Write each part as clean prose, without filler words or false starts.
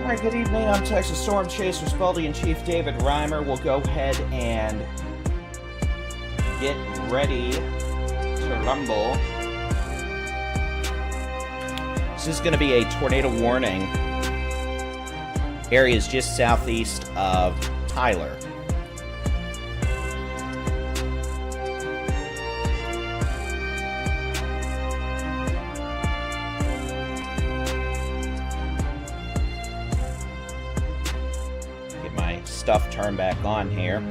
Alright, good evening. I'm Texas Storm Chasers Baldy-in-Chief David Reimer. We'll go ahead and get ready to rumble. This is going to be a tornado warning. Area is just southeast of Tyler. Get my stuff turned back on here.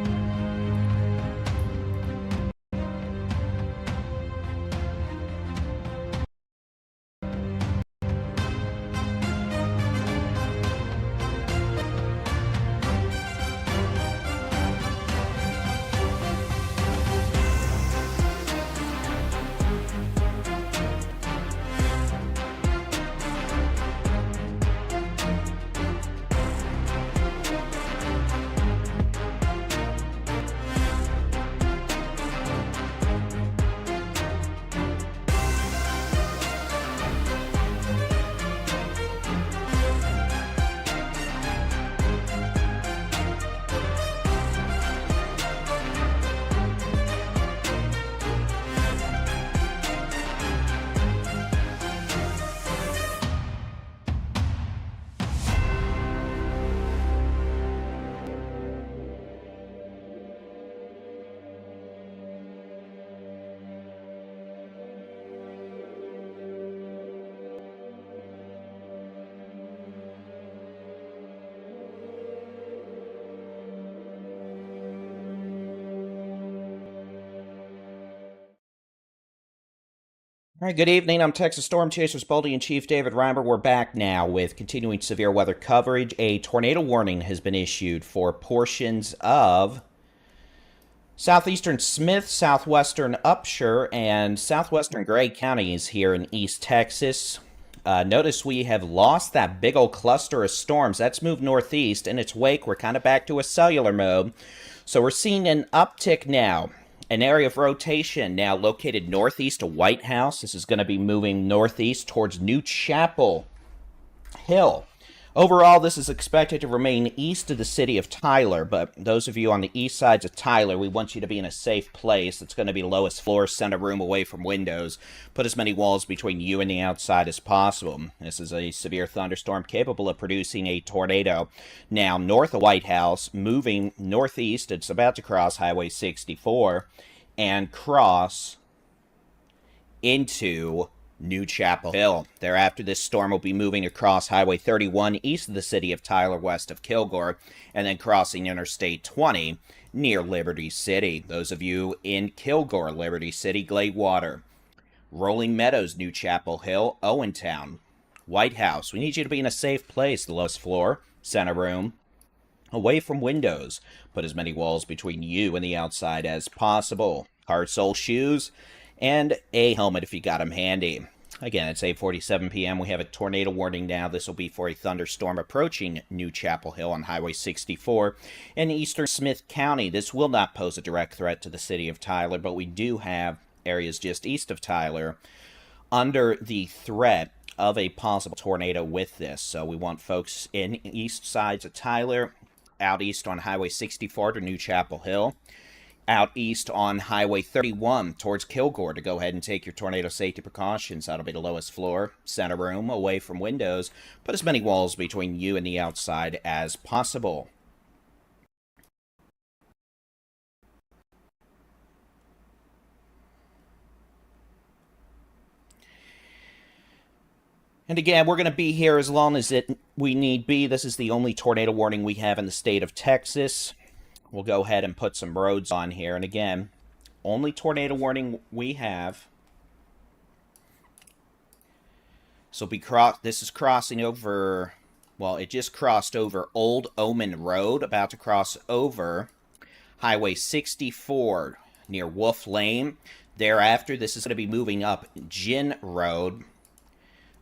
All right, good evening. I'm Texas Storm Chasers Baldy-in-Chief David Reimer. We're back now with continuing severe weather coverage. A tornado warning has been issued for portions of southeastern Smith, southwestern Upshur, and southwestern Gray counties here in East Texas. Notice we have lost that big old cluster of storms. That's moved northeast. In its wake, we're kind of back to a cellular mode. So we're seeing an uptick now. An area of rotation now located northeast of White House. This is going to be moving northeast towards New Chapel Hill. Overall, this is expected to remain east of the city of Tyler, but those of you on the east sides of Tyler, we want you to be in a safe place. It's going to be lowest floor, center room, away from windows. Put as many walls between you and the outside as possible. This is a severe thunderstorm capable of producing a tornado. Now, north of White House, moving northeast, it's about to cross Highway 64 and cross into New Chapel Hill. Thereafter, this storm will be moving across Highway 31 east of the city of Tyler, west of Kilgore, and then crossing Interstate 20 near Liberty City. Those of you in Kilgore, Liberty City, Gladewater, Rolling Meadows, New Chapel Hill, Owentown, White House. We need you to be in a safe place. The lowest floor, center room, away from windows. Put as many walls between you and the outside as possible. Hard sole shoes and a helmet if you got them handy. Again, it's 8:47 p.m. We have a tornado warning now. This will be for a thunderstorm approaching New Chapel Hill on Highway 64 in eastern Smith County. This will not pose a direct threat to the city of Tyler, but we do have areas just east of Tyler under the threat of a possible tornado with this. So we want folks in east sides of Tyler, out east on Highway 64 to New Chapel Hill, out east on Highway 31 towards Kilgore to go ahead and take your tornado safety precautions. That'll be the lowest floor, center room, away from windows. Put as many walls between you and the outside as possible. And again, we're going to be here as long as we need be. This is the only tornado warning we have in the state of Texas. We'll go ahead and put some roads on here. And again, only tornado warning we have. So this is crossing over, well, it just crossed over Old Omen Road, about to cross over Highway 64 near Wolf Lane. Thereafter, this is going to be moving up Gin Road,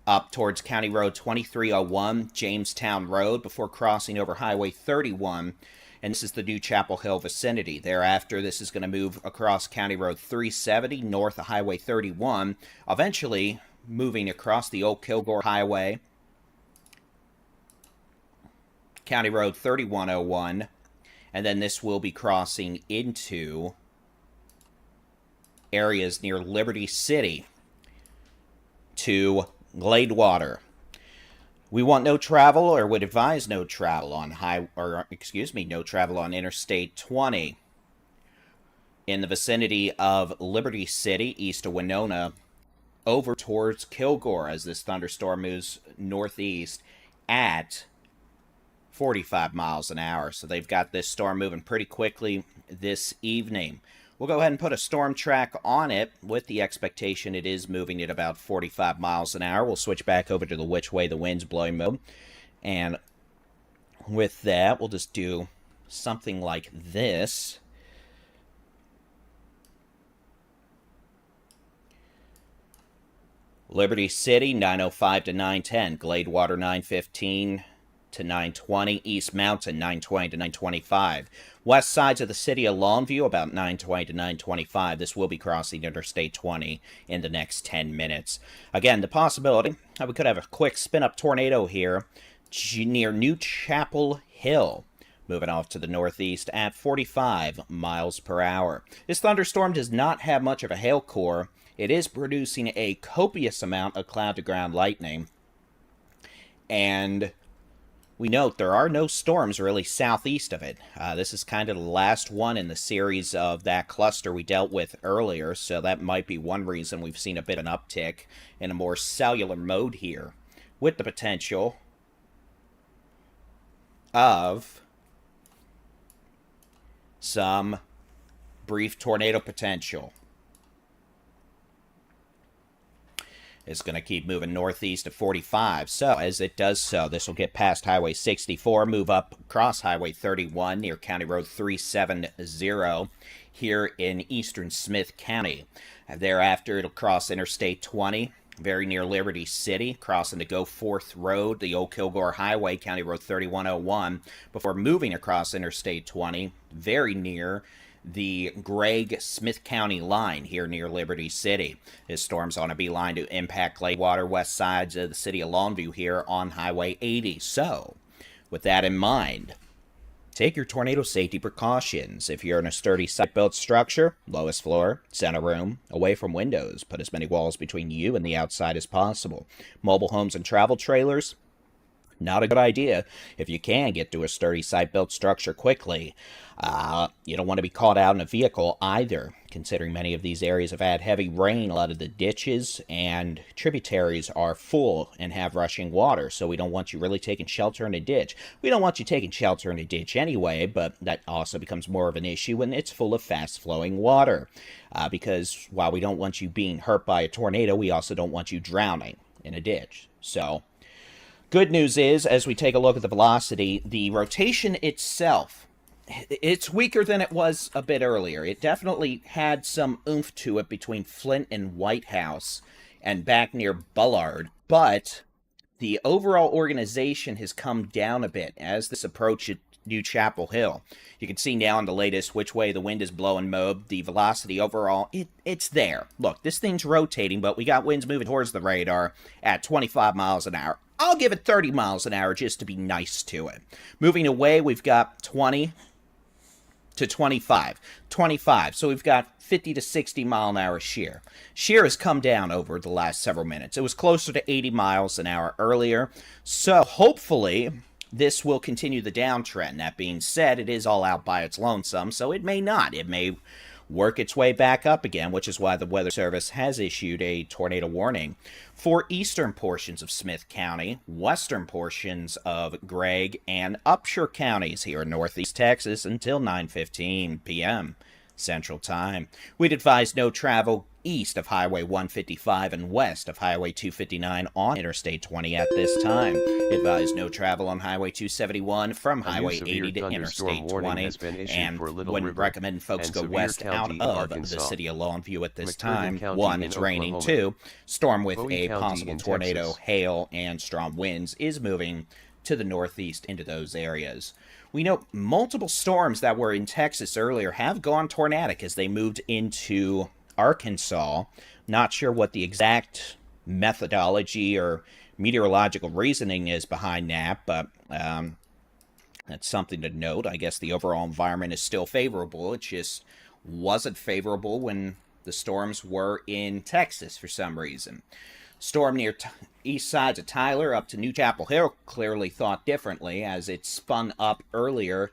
up towards County Road 2301, Jamestown Road, before crossing over Highway 31. And this is the New Chapel Hill vicinity. Thereafter, this is going to move across County Road 370, north of Highway 31, eventually moving across the Old Kilgore Highway County Road 3101. And then this will be crossing into areas near Liberty City to Gladewater. We want no travel, or would advise no travel on no travel on Interstate 20 in the vicinity of Liberty City, east of Winona, over towards Kilgore as this thunderstorm moves northeast at 45 miles an hour. So they've got this storm moving pretty quickly this evening. We'll go ahead and put a storm track on it with the expectation it is moving at about 45 miles an hour. We'll switch back over to the which way the wind's blowing mode. And with that, we'll just do something like this. Liberty City, 905 to 910. Gladewater, 915 to 920. East Mountain, 920 to 925. West sides of the city of Longview, about 920 to 925. This will be crossing Interstate 20 in the next 10 minutes. Again, the possibility we could have a quick spin-up tornado here near New Chapel Hill, moving off to the northeast at 45 miles per hour. This thunderstorm does not have much of a hail core. It is producing a copious amount of cloud-to-ground lightning. And we note there are no storms really southeast of it. This is kind of the last one in the series of that cluster we dealt with earlier, so that might be one reason we've seen a bit of an uptick in a more cellular mode here, with the potential of some brief tornado potential. It's going to keep moving northeast at 45. So as it does so, this will get past Highway 64, move up across Highway 31 near County Road 370 here in eastern Smith County. Thereafter, it'll cross Interstate 20, very near Liberty City, crossing the Go Forth Road, the Old Kilgore Highway, County Road 3101, before moving across Interstate 20, very near the Gregg-Smith County line here near Liberty City. This storm's on a beeline to impact Gladewater, west sides of the city of Longview here on Highway 80. So, with that in mind, take your tornado safety precautions. If you're in a sturdy site-built structure, lowest floor, center room, away from windows, put as many walls between you and the outside as possible. Mobile homes and travel trailers, not a good idea. If you can get to a sturdy site-built structure quickly, you don't want to be caught out in a vehicle either. Considering many of these areas have had heavy rain, a lot of the ditches and tributaries are full and have rushing water, so we don't want you really taking shelter in a ditch. We don't want you taking shelter in a ditch anyway, but that also becomes more of an issue when it's full of fast-flowing water. Because while we don't want you being hurt by a tornado, we also don't want you drowning in a ditch. So, good news is, as we take a look at the velocity, the rotation itself, it's weaker than it was a bit earlier. It definitely had some oomph to it between Flint and White House and back near Bullard, but the overall organization has come down a bit as this approaches New Chapel Hill. You can see now in the latest which way the wind is blowing mode, the velocity overall, it's there. Look, this thing's rotating, but we got winds moving towards the radar at 25 miles an hour. I'll give it 30 miles an hour just to be nice to it. Moving away, we've got 20 to 25. 25. So we've got 50 to 60 mile an hour shear. Shear has come down over the last several minutes. It was closer to 80 miles an hour earlier. So hopefully this will continue the downtrend. That being said, it is all out by its lonesome, so it may not. It may work its way back up again, which is why the Weather Service has issued a tornado warning for eastern portions of Smith County, western portions of Gregg, and Upshur counties here in northeast Texas until 9:15 p.m. Central Time. We'd advise no travel east of Highway 155 and west of Highway 259 on Interstate 20 at this time. Advise no travel on Highway 271 from Highway 80 to Interstate 20, and wouldn't recommend folks go west out of the city of Longview at this time. 1, it's raining. 2, storm with a possible tornado, hail, and strong winds is moving to the northeast into those areas. We know multiple storms that were in Texas earlier have gone tornadic as they moved into Arkansas. Not sure what the exact methodology or meteorological reasoning is behind that, but That's something to note. I guess the overall environment is still favorable. It just wasn't favorable when the storms were in Texas for some reason. Storm near east sides of Tyler up to New Chapel Hill clearly thought differently as it spun up earlier,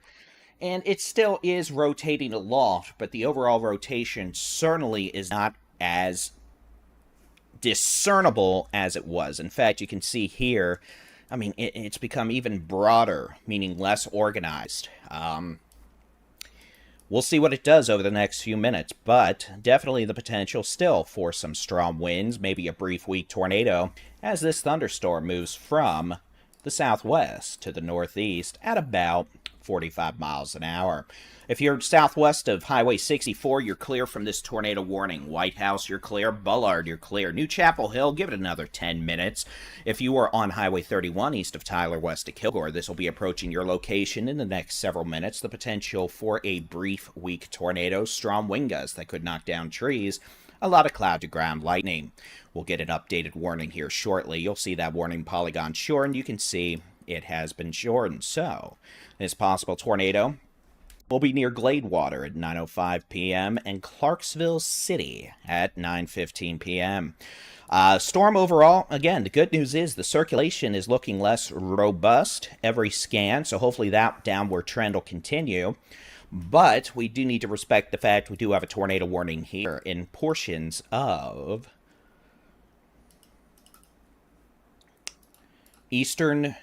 and it still is rotating aloft, but the overall rotation certainly is not as discernible as it was. In fact, you can see here, I mean, it's become even broader, meaning less organized. We'll see what it does over the next few minutes, but definitely the potential still for some strong winds, maybe a brief weak tornado, as this thunderstorm moves from the southwest to the northeast at about 45 miles an hour. If you're southwest of Highway 64, you're clear from this tornado warning. White House, you're clear. Bullard, you're clear. New Chapel Hill, give it another 10 minutes. If you are on Highway 31 east of Tyler, west of Kilgore, this will be approaching your location in the next several minutes. The potential for a brief, weak tornado, strong wind gusts that could knock down trees, a lot of cloud-to-ground lightning. We'll get an updated warning here shortly. You'll see that warning polygon shortened. You can see it has been shortened. So, this possible tornado will be near Gladewater at 9:05 p.m. and Clarksville City at 9:15 p.m. Storm overall, again, the good news is the circulation is looking less robust every scan, so hopefully that downward trend will continue. But we do need to respect the fact we do have a tornado warning here in portions of eastern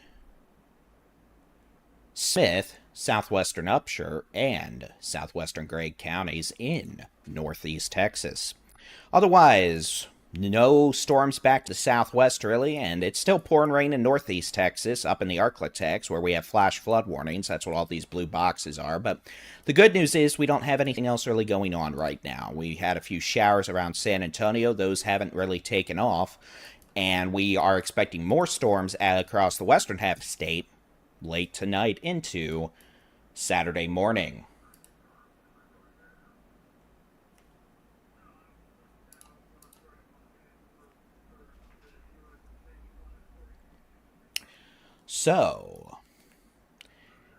Smith, southwestern Upshur, and southwestern Gregg counties in northeast Texas. Otherwise, no storms back to the southwest, really, and it's still pouring rain in northeast Texas, up in the Arklatex, where we have flash flood warnings. That's what all these blue boxes are. But the good news is we don't have anything else really going on right now. We had a few showers around San Antonio. Those haven't really taken off, and we are expecting more storms across the western half of the state late tonight into Saturday morning. So,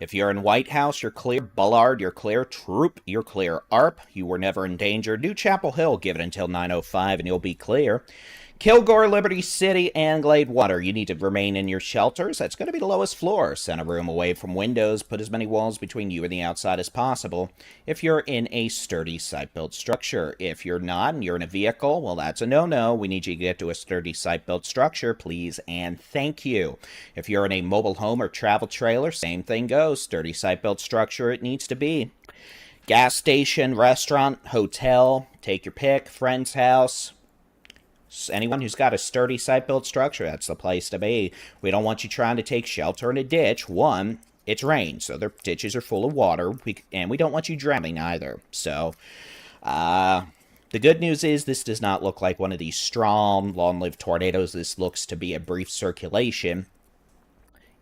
if you're in White House, you're clear. Bullard, you're clear. Troop, you're clear. ARP, you were never in danger. New Chapel Hill, give it until 9:05 and you'll be clear. Kilgore, Liberty City, and Gladewater, you need to remain in your shelters. That's going to be the lowest floor. Send a room away from windows. Put as many walls between you and the outside as possible if you're in a sturdy site-built structure. If you're not and you're in a vehicle, well, that's a no-no. We need you to get to a sturdy site-built structure, please, and thank you. If you're in a mobile home or travel trailer, same thing goes. Sturdy site-built structure it needs to be. Gas station, restaurant, hotel, take your pick, friend's house. Anyone who's got a sturdy site-built structure, that's the place to be. We don't want you trying to take shelter in a ditch. One, it's rain, so their ditches are full of water, and we don't want you drowning either. So, the good news is this does not look like one of these strong, long-lived tornadoes. This looks to be a brief circulation,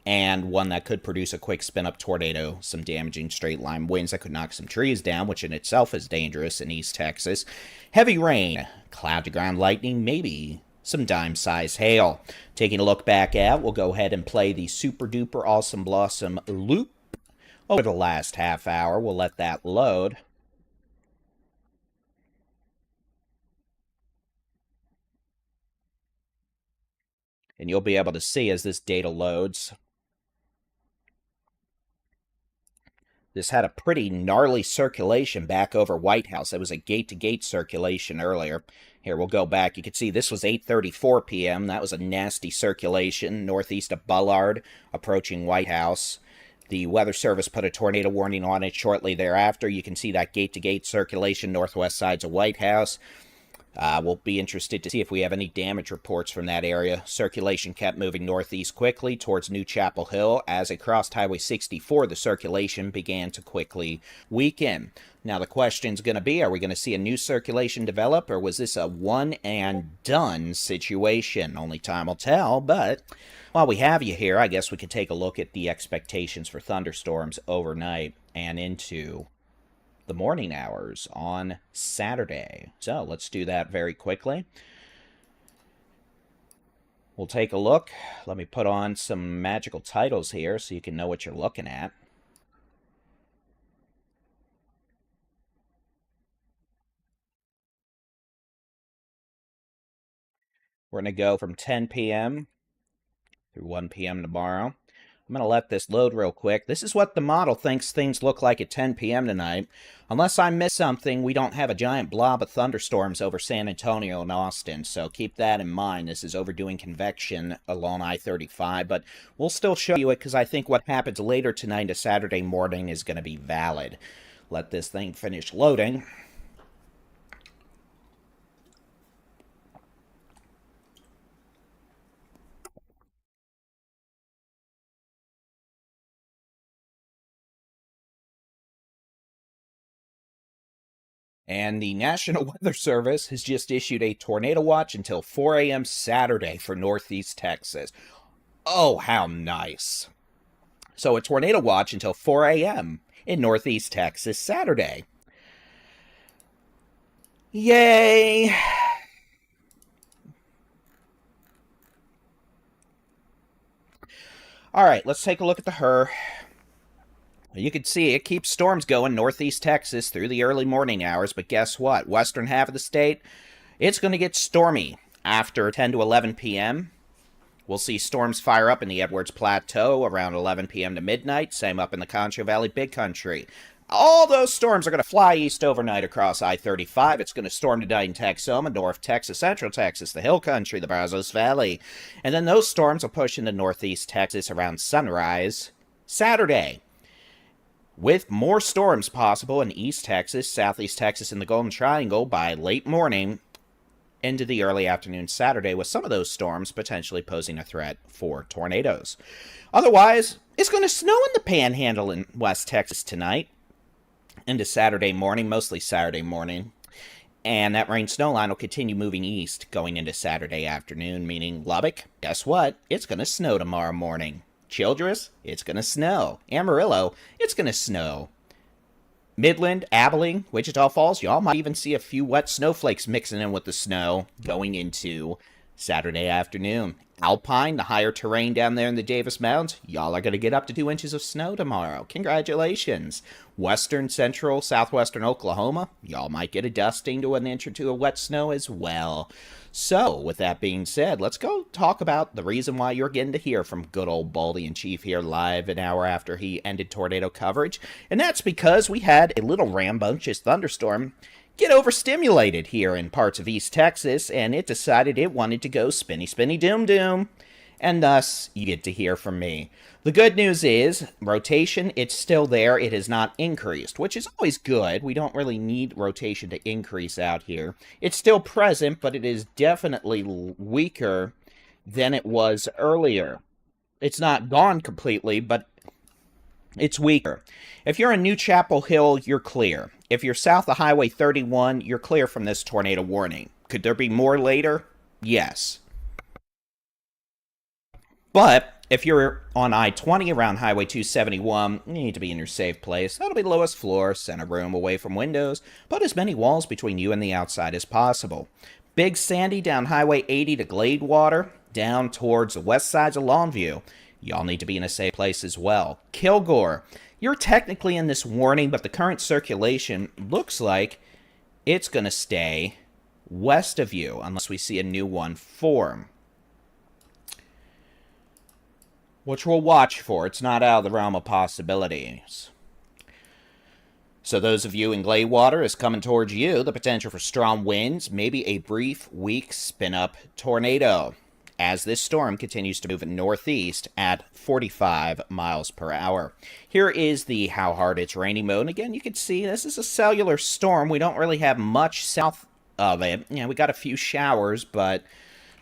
and one that could produce a quick spin-up tornado, some damaging straight-line winds that could knock some trees down, which in itself is dangerous in East Texas. Heavy rain, cloud-to-ground lightning, maybe some dime-size hail. Taking a look back at, we'll go ahead and play the super-duper awesome blossom loop over the last half hour. We'll let that load. And you'll be able to see as this data loads. This had a pretty gnarly circulation back over White House. It was a gate-to-gate circulation earlier. Here, we'll go back. You can see this was 8:34 p.m. That was a nasty circulation northeast of Bullard, approaching White House. The Weather Service put a tornado warning on it shortly thereafter. You can see that gate-to-gate circulation northwest sides of White House. We'll be interested to see if we have any damage reports from that area. Circulation kept moving northeast quickly towards New Chapel Hill. As it crossed Highway 64, the circulation began to quickly weaken. Now the question's going to be, are we going to see a new circulation develop, or was this a one-and-done situation? Only time will tell, but while we have you here, I guess we could take a look at the expectations for thunderstorms overnight and into the morning hours on Saturday. So let's do that very quickly. We'll take a look. Let me put on some magical titles here so you can know what you're looking at. We're going to go from 10 p.m. through 1 p.m. tomorrow. I'm going to let this load real quick. This is what the model thinks things look like at 10 p.m. tonight. Unless I miss something, we don't have a giant blob of thunderstorms over San Antonio and Austin, so keep that in mind. This is overdoing convection along I-35, but we'll still show you it because I think what happens later tonight to Saturday morning is going to be valid. Let this thing finish loading. And the National Weather Service has just issued a tornado watch until 4 a.m. Saturday for Northeast Texas. Oh, how nice. So a tornado watch until 4 a.m. in Northeast Texas Saturday. Yay! All right, let's take a look at the HRRR. You can see it keeps storms going Northeast Texas through the early morning hours, but guess what? Western half of the state, it's going to get stormy after 10 to 11 p.m. We'll see storms fire up in the Edwards Plateau around 11 p.m. to midnight, same up in the Concho Valley Big Country. All those storms are going to fly east overnight across I-35. It's going to storm tonight in Texoma, North Texas, Central Texas, the Hill Country, the Brazos Valley. And then those storms will push into Northeast Texas around sunrise Saturday, with more storms possible in East Texas, Southeast Texas, and the Golden Triangle by late morning into the early afternoon Saturday, with some of those storms potentially posing a threat for tornadoes. Otherwise, it's going to snow in the Panhandle in West Texas tonight into Saturday morning, mostly Saturday morning. And that rain-snow line will continue moving east going into Saturday afternoon, meaning Lubbock, guess what? It's going to snow tomorrow morning. Childress, it's going to snow. Amarillo, it's going to snow. Midland, Abilene, Wichita Falls, y'all might even see a few wet snowflakes mixing in with the snow going into Saturday afternoon. Alpine, the higher terrain down there in the Davis Mountains, y'all are going to get up to 2 inches of snow tomorrow. Congratulations. Western, central, southwestern Oklahoma, y'all might get a dusting to 1 inch or 2 of wet snow as well. So, with that being said, let's go talk about the reason why you're getting to hear from good old Baldy-in-Chief here live an hour after he ended tornado coverage. And that's because we had a little rambunctious thunderstorm get overstimulated here in parts of East Texas, and it decided it wanted to go spinny, spinny, doom, doom. And thus, you get to hear from me. The good news is, rotation, it's still there. It has not increased, which is always good. We don't really need rotation to increase out here. It's still present, but it is definitely weaker than it was earlier. It's not gone completely, but it's weaker. If you're in New Chapel Hill, you're clear. If you're south of Highway 31, you're clear from this tornado warning. Could there be more later? Yes. But if you're on I-20 around Highway 271, you need to be in your safe place. That'll be lowest floor, center room, away from windows. Put as many walls between you and the outside as possible. Big Sandy down Highway 80 to Gladewater, down towards the west sides of Longview. Y'all need to be in a safe place as well. Kilgore, you're technically in this warning, but the current circulation looks like it's going to stay west of you unless we see a new one form, which we'll watch for. It's not out of the realm of possibilities. So those of you in Gladewater is coming towards you. The potential for strong winds, maybe a brief, weak spin-up tornado, as this storm continues to move northeast at 45 miles per hour. Here is the how hard it's raining mode. And again, you can see this is a cellular storm. We don't really have much south of it. You know, we got a few showers, but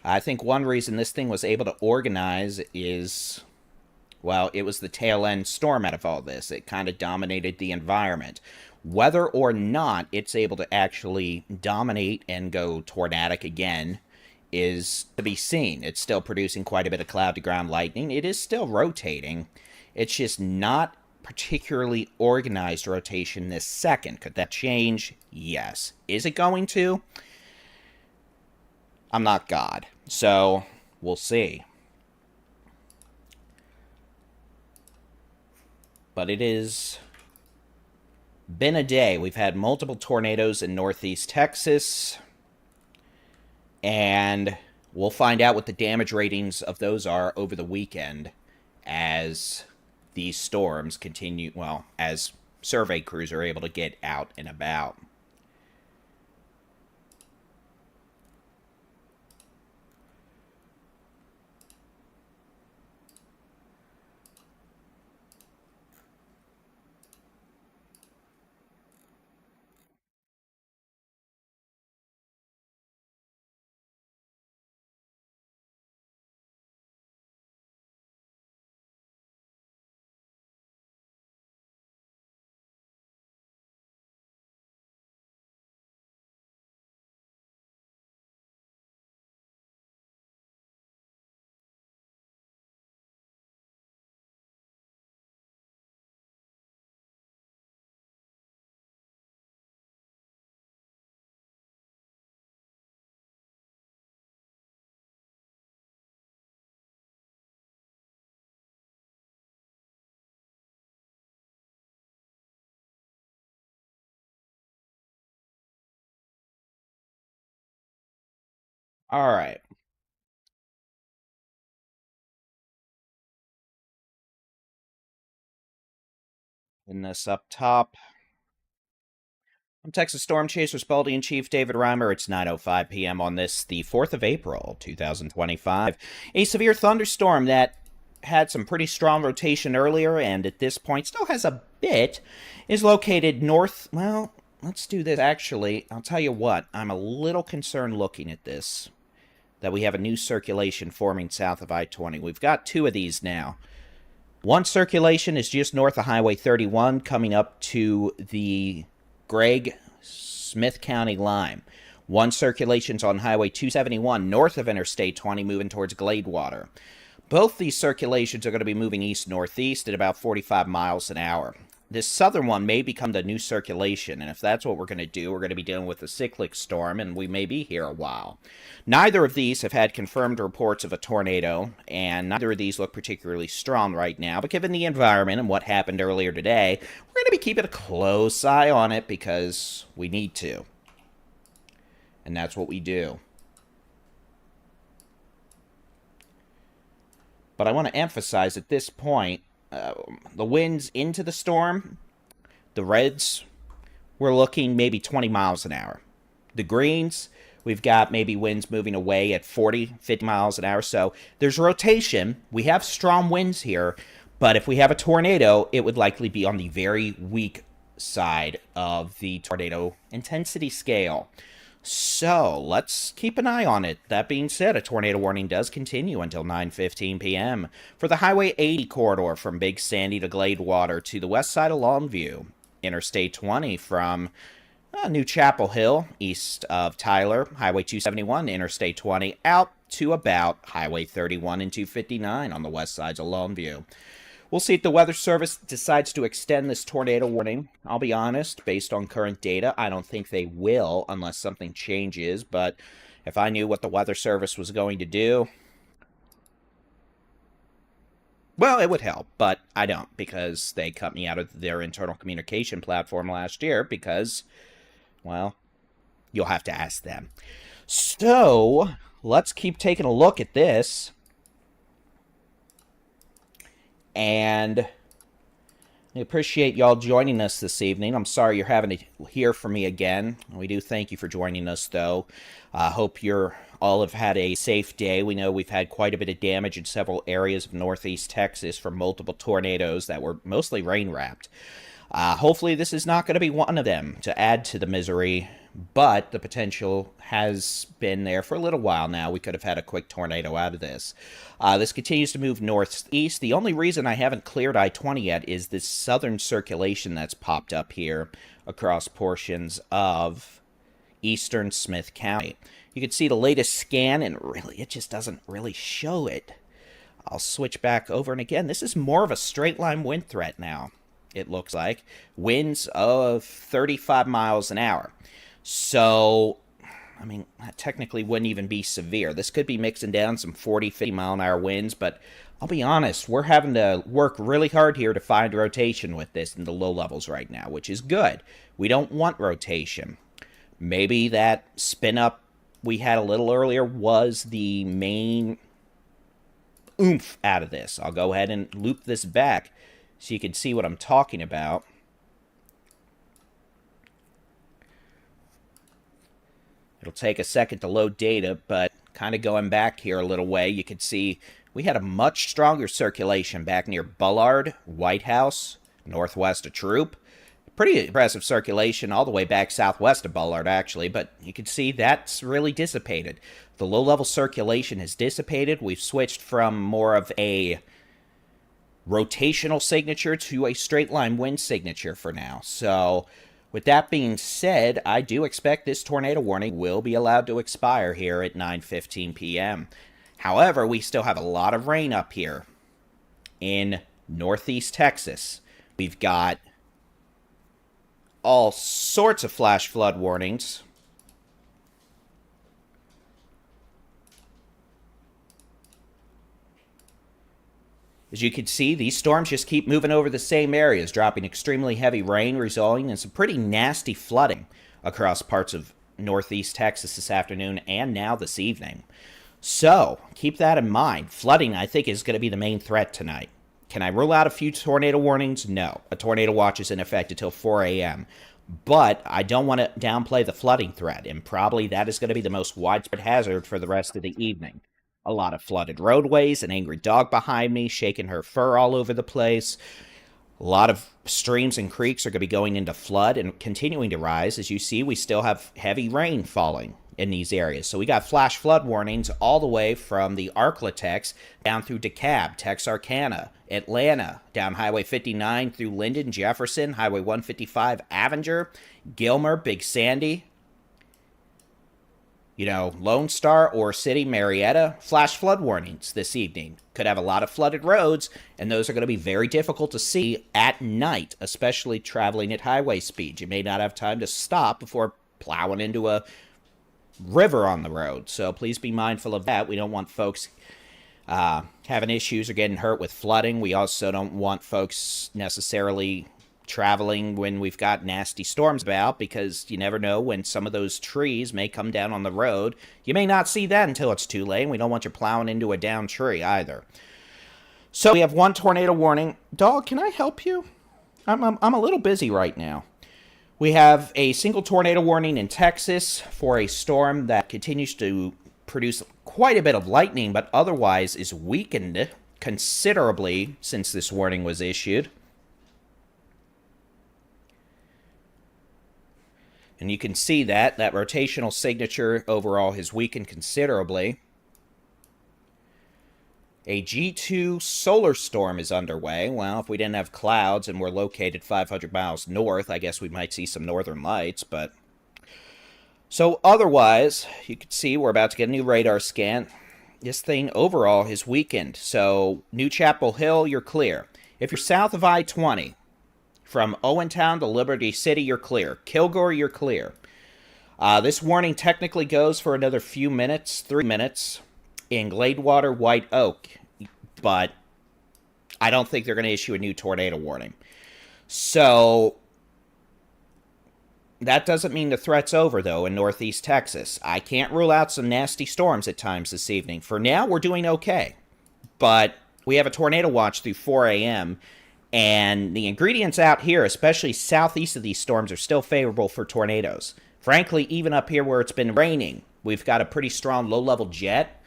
I think one reason this thing was able to organize is, well, it was the tail end storm out of all this. It kind of dominated the environment. Whether or not it's able to actually dominate and go tornadic again is to be seen. It's still producing quite a bit of cloud-to-ground lightning. It is still rotating. It's just not particularly organized rotation this second. Could that change? Yes. Is it going to? I'm not God, so we'll see. But it has been a day. We've had multiple tornadoes in northeast Texas, and We'll find out what the damage ratings of those are over the weekend as these storms continue, well, as survey crews are able to get out and about. All right. In this up top, I'm Texas Storm Chasers Baldy-in-Chief David Reimer. It's 9:05 p.m. on this, the 4th of April, 2025. A severe thunderstorm that had some pretty strong rotation earlier and at this point still has a bit, is located north. Well, let's do this. Actually, I'll tell you what, I'm a little concerned looking at this, that we have a new circulation forming south of I-20. We've got two of these now. One circulation is just north of Highway 31 coming up to the Gregg-Smith County line. One circulation's on Highway 271 north of Interstate 20 moving towards Gladewater. Both these circulations are going to be moving east-northeast at about 45 miles an hour. This southern one may become the new circulation, and if that's what we're going to do, we're going to be dealing with a cyclic storm, and we may be here a while. Neither of these have had confirmed reports of a tornado, and neither of these look particularly strong right now, but given the environment and what happened earlier today, we're going to be keeping a close eye on it because we need to. And that's what we do. But I want to emphasize at this point, the winds into the storm, the reds, we're looking maybe 20 miles an hour. The greens, we've got maybe winds moving away at 40, 50 miles an hour. So there's rotation. We have strong winds here, but if we have a tornado, it would likely be on the very weak side of the tornado intensity scale. So, let's keep an eye on it. That being said, a tornado warning does continue until 9:15 p.m. for the Highway 80 corridor from Big Sandy to Gladewater to the west side of Longview. Interstate 20 from New Chapel Hill, east of Tyler, Highway 271, Interstate 20, out to about Highway 31 and 259 on the west sides of Longview. We'll see if the Weather Service decides to extend this tornado warning. I'll be honest, based on current data, I don't think they will unless something changes. But if I knew what the Weather Service was going to do, well, it would help. But I don't, because they cut me out of their internal communication platform last year because, well, you'll have to ask them. So, let's keep taking a look at this. And I appreciate y'all joining us this evening. I'm sorry you're having to hear from me again. We do thank you for joining us, though. I hope you're all have had a safe day. We know we've had quite a bit of damage in several areas of northeast Texas from multiple tornadoes that were mostly rain-wrapped. Hopefully this is not going to be one of them to add to the misery, but the potential has been there for a little while now. We could have had a quick tornado out of this. This continues to move northeast. The only reason I haven't cleared I-20 yet is this southern circulation that's popped up here across portions of eastern Smith County. You can see the latest scan, and really, it just doesn't really show it. I'll switch back over, and again, this is more of a straight-line wind threat now, it looks like. Winds of 35 miles an hour. So, I mean, that technically wouldn't even be severe. This could be mixing down some 40, 50 mile an hour winds, but I'll be honest, we're having to work really hard here to find rotation with this in the low levels right now, which is good. We don't want rotation. Maybe that spin up we had a little earlier was the main oomph out of this. I'll go ahead and loop this back so you can see what I'm talking about. It'll take a second to load data, but kind of going back here a little way, you can see we had a much stronger circulation back near Bullard, White House, northwest of Troop. Pretty impressive circulation all the way back southwest of Bullard, actually, but you can see that's really dissipated. The low-level circulation has dissipated. We've switched from more of a rotational signature to a straight-line wind signature for now. So, with that being said, I do expect this tornado warning will be allowed to expire here at 9:15 p.m. However, we still have a lot of rain up here in northeast Texas. We've got all sorts of flash flood warnings. As you can see, these storms just keep moving over the same areas, dropping extremely heavy rain, resulting in some pretty nasty flooding across parts of northeast Texas this afternoon and now this evening. So, keep that in mind. Flooding, I think, is going to be the main threat tonight. Can I rule out a few tornado warnings? No. A tornado watch is in effect until 4 a.m. But I don't want to downplay the flooding threat, and probably that is going to be the most widespread hazard for the rest of the evening. A lot of flooded roadways, an angry dog behind me shaking her fur all over the place. A lot of streams and creeks are going to be going into flood and continuing to rise. As you see, we still have heavy rain falling in these areas. So we got flash flood warnings all the way from the Arklatex down through DeKalb, Texarkana, Atlanta, down Highway 59 through Linden, Jefferson, Highway 155, Avenger, Gilmer, Big Sandy, Lone Star, or City, Marietta. Flash flood warnings this evening. Could have a lot of flooded roads, and those are going to be very difficult to see at night, especially traveling at highway speed. You may not have time to stop before plowing into a river on the road, so please be mindful of that. We don't want folks having issues or getting hurt with flooding. We also don't want folks necessarily traveling when we've got nasty storms about, because you never know when some of those trees may come down on the road. You may not see that until it's too late, and we don't want you plowing into a downed tree either. So we have one tornado warning. Dog, can I help you? I'm a little busy right now. We have a single tornado warning in Texas for a storm that continues to produce quite a bit of lightning, but otherwise is weakened considerably since this warning was issued. And you can see that rotational signature overall has weakened considerably. A G2 solar storm is underway. Well, if we didn't have clouds and we're located 500 miles north, I guess we might see some northern lights, but... So otherwise, you can see we're about to get a new radar scan. This thing overall has weakened. So, New Chapel Hill, you're clear. If you're south of I-20, from Owentown to Liberty City, you're clear. Kilgore, you're clear. This warning technically goes for another few minutes, 3 minutes, in Gladewater, White Oak, but I don't think they're going to issue a new tornado warning. So, that doesn't mean the threat's over, though, in northeast Texas. I can't rule out some nasty storms at times this evening. For now, we're doing okay. But we have a tornado watch through 4 a.m., and the ingredients out here, especially southeast of these storms, are still favorable for tornadoes. Frankly, even up here where it's been raining, we've got a pretty strong low-level jet.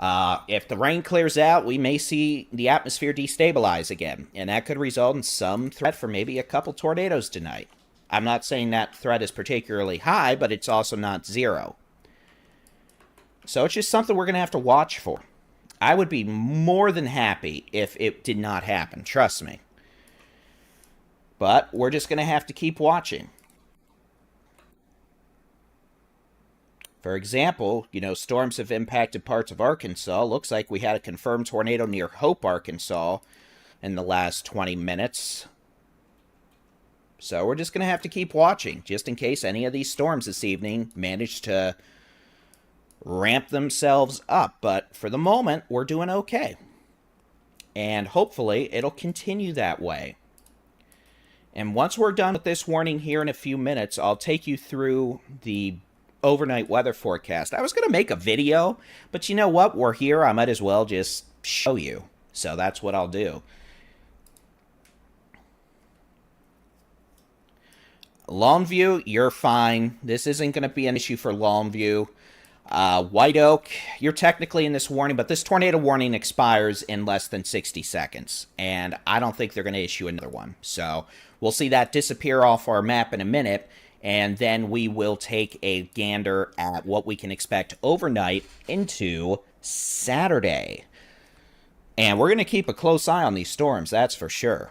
If the rain clears out, we may see the atmosphere destabilize again, and that could result in some threat for maybe a couple tornadoes tonight. I'm not saying that threat is particularly high, but it's also not zero. So it's just something we're going to have to watch for. I would be more than happy if it did not happen, trust me. But we're just going to have to keep watching. For example, storms have impacted parts of Arkansas. Looks like we had a confirmed tornado near Hope, Arkansas in the last 20 minutes. So we're just going to have to keep watching, just in case any of these storms this evening manage to ramp themselves up. But for the moment, we're doing okay. And hopefully, it'll continue that way. And once we're done with this warning here in a few minutes, I'll take you through the overnight weather forecast. I was going to make a video, but you know what? We're here. I might as well just show you. So that's what I'll do. Longview, you're fine. This isn't going to be an issue for Longview. White Oak, you're technically in this warning, but this tornado warning expires in less than 60 seconds, and I don't think they're going to issue another one. So we'll see that disappear off our map in a minute, and then we will take a gander at what we can expect overnight into Saturday. And we're going to keep a close eye on these storms, that's for sure.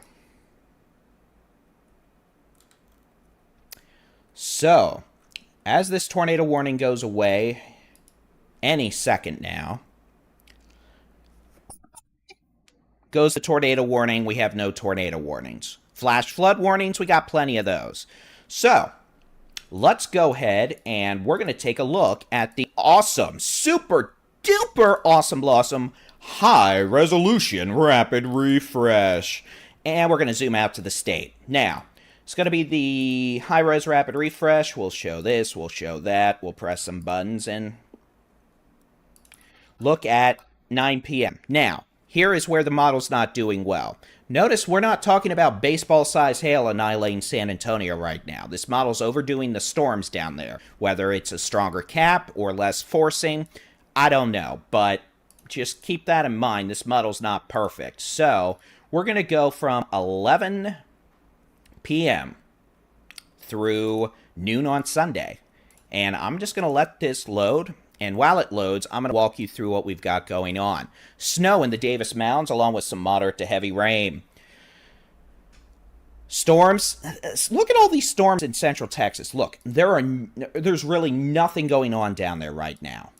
So, as this tornado warning goes away, any second now, goes the tornado warning. We have no tornado warnings. Flash flood warnings, we got plenty of those. So, let's go ahead and we're going to take a look at the awesome, super duper awesome, high resolution rapid refresh. And we're going to zoom out to the state. Now, it's going to be the high-res rapid refresh. We'll show this, we'll show that. We'll press some buttons and look at 9 p.m. Now, here is where the model's not doing well. Notice we're not talking about baseball-sized hail annihilating San Antonio right now. This model's overdoing the storms down there. Whether it's a stronger cap or less forcing, I don't know. But just keep that in mind. This model's not perfect. So, we're going to go from 11 p.m. through noon on Sunday. And I'm just going to let this load. And while it loads, I'm going to walk you through what we've got going on. Snow in the Davis Mountains, along with some moderate to heavy rain. Storms. Look at all these storms in central Texas. Look, there's really nothing going on down there right now.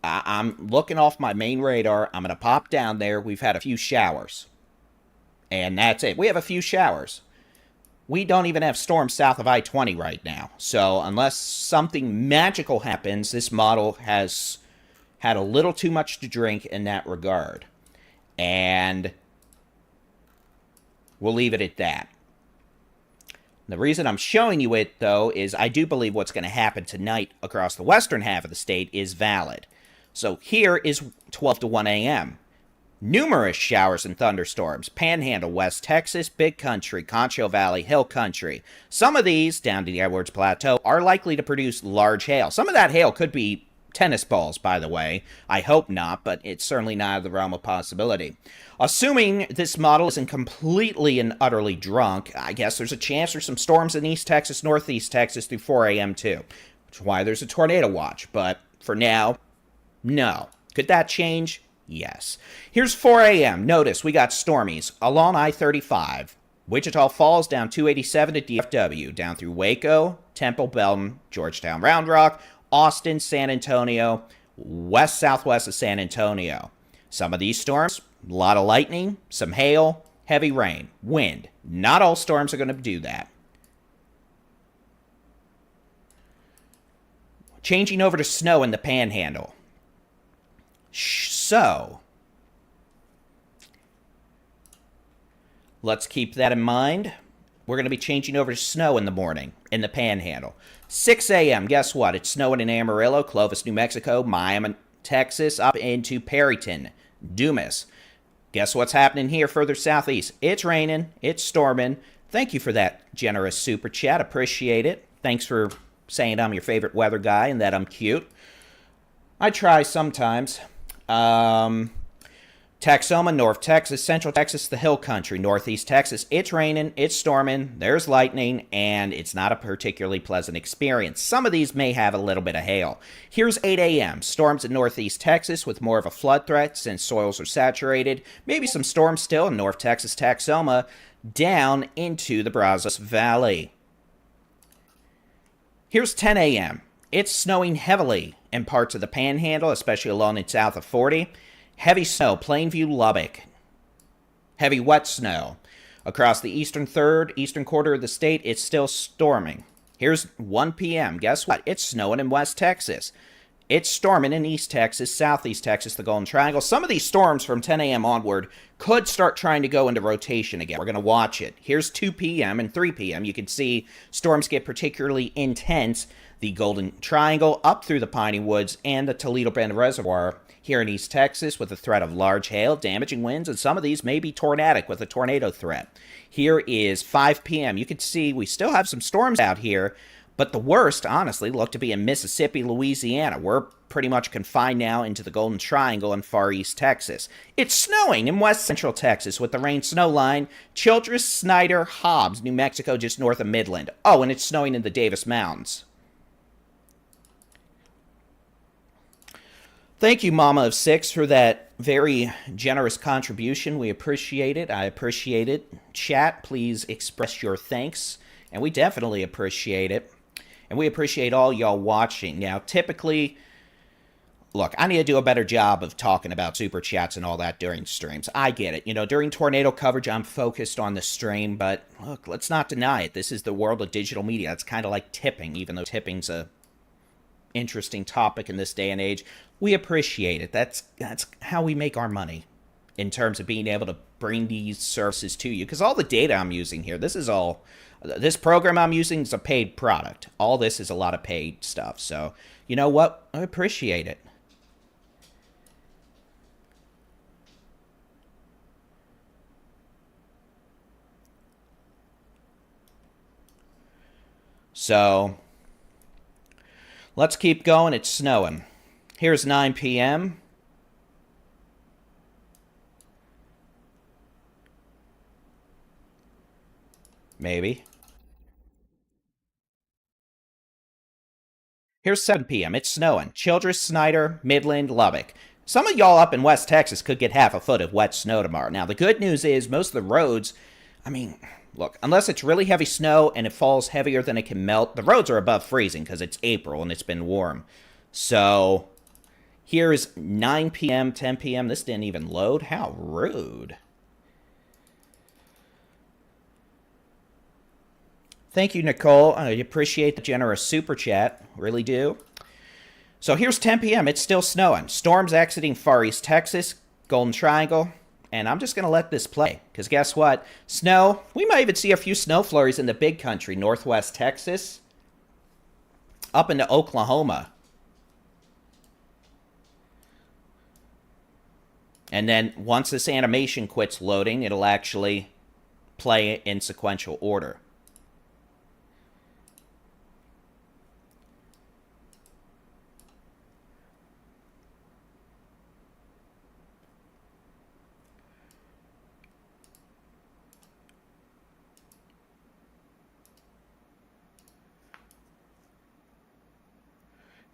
I'm looking off my main radar. I'm going to pop down there. We've had a few showers. And that's it. We have a few showers. We don't even have storms south of I-20 right now. So unless something magical happens, this model has had a little too much to drink in that regard. And we'll leave it at that. The reason I'm showing you it, though, is I do believe what's going to happen tonight across the western half of the state is valid. So here is 12 to 1 a.m. Numerous showers and thunderstorms. Panhandle, West Texas, Big Country, Concho Valley, Hill Country. Some of these, down to the Edwards Plateau, are likely to produce large hail. Some of that hail could be tennis balls, by the way. I hope not, but it's certainly not out of the realm of possibility. Assuming this model isn't completely and utterly drunk, I guess there's a chance there's some storms in East Texas, Northeast Texas through 4 a.m. too. Which is why there's a tornado watch. But for now, no. Could that change? Yes. Here's 4 a.m. Notice we got stormies along I-35. Wichita Falls down 287 to DFW. Down through Waco, Temple, Belton, Georgetown, Round Rock, Austin, San Antonio, west-southwest of San Antonio. Some of these storms, a lot of lightning, some hail, heavy rain, wind. Not all storms are going to do that. Changing over to snow in the Panhandle. So, let's keep that in mind. We're going to be changing over to snow in the morning in the Panhandle. 6 a.m., guess what? It's snowing in Amarillo, Clovis, New Mexico, Miami, Texas, up into Perryton, Dumas. Guess what's happening here further southeast? It's raining. It's storming. Thank you for that generous super chat. Appreciate it. Thanks for saying I'm your favorite weather guy and that I'm cute. I try sometimes. Texoma, North Texas, Central Texas, the Hill Country, Northeast Texas. It's raining, it's storming, there's lightning, and it's not a particularly pleasant experience. Some of these may have a little bit of hail. Here's 8 a.m. Storms in Northeast Texas with more of a flood threat since soils are saturated. Maybe some storms still in North Texas, Texoma, down into the Brazos Valley. Here's 10 a.m. It's snowing heavily in parts of the Panhandle, especially along and south of 40. Heavy snow, Plainview, Lubbock. Heavy wet snow. Across the eastern third, eastern quarter of the state, it's still storming. Here's 1 p.m. Guess what? It's snowing in West Texas. It's storming in East Texas, Southeast Texas, the Golden Triangle. Some of these storms from 10 a.m. onward could start trying to go into rotation again. We're going to watch it. Here's 2 p.m. and 3 p.m. You can see storms get particularly intense. The Golden Triangle up through the Piney Woods and the Toledo Bend Reservoir here in East Texas with the threat of large hail, damaging winds, and some of these may be tornadic with a tornado threat. Here is 5 p.m. You can see we still have some storms out here, but the worst, honestly, look to be in Mississippi, Louisiana. We're pretty much confined now into the Golden Triangle and far east Texas. It's snowing in west central Texas with the rain snow line. Childress, Snyder, Hobbs, New Mexico, just north of Midland. Oh, and it's snowing in the Davis Mountains. Thank you, Mama of Six, for that very generous contribution. We appreciate it. I appreciate it. Chat, please express your thanks. And we definitely appreciate it. And we appreciate all y'all watching. Now, typically, look, I need to do a better job of talking about super chats and all that during streams. I get it. You know, during tornado coverage, I'm focused on the stream. But look, let's not deny it. This is the world of digital media. It's kind of like tipping, even though tipping's a interesting topic in this day and age. We appreciate it. That's how we make our money in terms of being able to bring these services to you. Because all the data I'm using here, this program I'm using is a paid product. All this is a lot of paid stuff. So, you know what? I appreciate it. So, let's keep going. It's snowing. Here's 9 p.m. Maybe. Here's 7 p.m. It's snowing. Childress, Snyder, Midland, Lubbock. Some of y'all up in West Texas could get half a foot of wet snow tomorrow. Now, the good news is most of the roads, look, unless it's really heavy snow and it falls heavier than it can melt, the roads are above freezing because it's April and it's been warm. So, here's 9 p.m., 10 p.m. This didn't even load. How rude. Thank you, Nicole. I appreciate the generous super chat. Really do. So here's 10 p.m. It's still snowing. Storms exiting far east Texas, Golden Triangle. And I'm just going to let this play. Because guess what? Snow. We might even see a few snow flurries in the big country. Northwest Texas. Up into Oklahoma. And then once this animation quits loading, it'll actually play it in sequential order.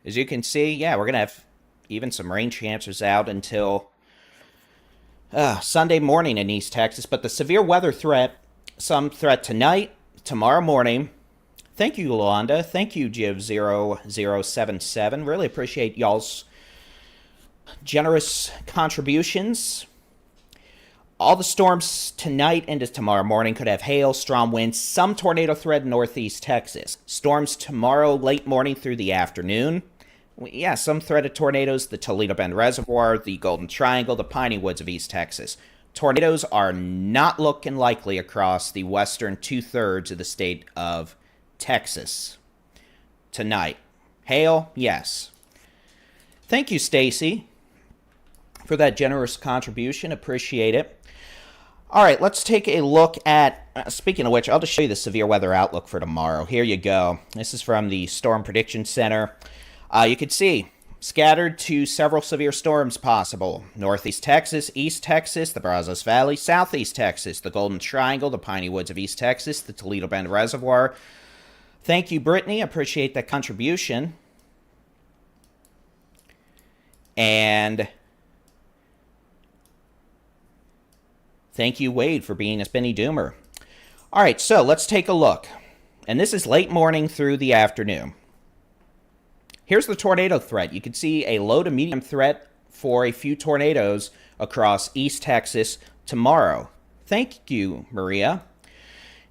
As you can see, yeah, we're going to have even some rain chances out until Sunday morning in East Texas. But the severe weather threat, some threat tonight, tomorrow morning. Thank you, Yolanda. Thank you, Jiv0077. Really appreciate y'all's generous contributions. All the storms tonight into tomorrow morning could have hail, strong winds, some tornado threat in northeast Texas. Storms tomorrow late morning through the afternoon. Yeah, some threat of tornadoes, the Toledo Bend Reservoir, the Golden Triangle, the Piney Woods of East Texas. Tornadoes are not looking likely across the western two-thirds of the state of Texas tonight. Hail, yes. Thank you, Stacy, for that generous contribution. Appreciate it. All right, let's take a look at, speaking of which, I'll just show you the severe weather outlook for tomorrow. Here you go. This is from the Storm Prediction Center. You can see scattered to several severe storms possible. Northeast Texas, East Texas, the Brazos Valley, Southeast Texas, the Golden Triangle, the Piney Woods of East Texas, the Toledo Bend Reservoir. Thank you, Brittany. Appreciate that contribution. And thank you, Wade, for being a spinny doomer. All right, so let's take a look. And this is late morning through the afternoon. Here's the tornado threat. You can see a low to medium threat for a few tornadoes across East Texas tomorrow. Thank you, Maria.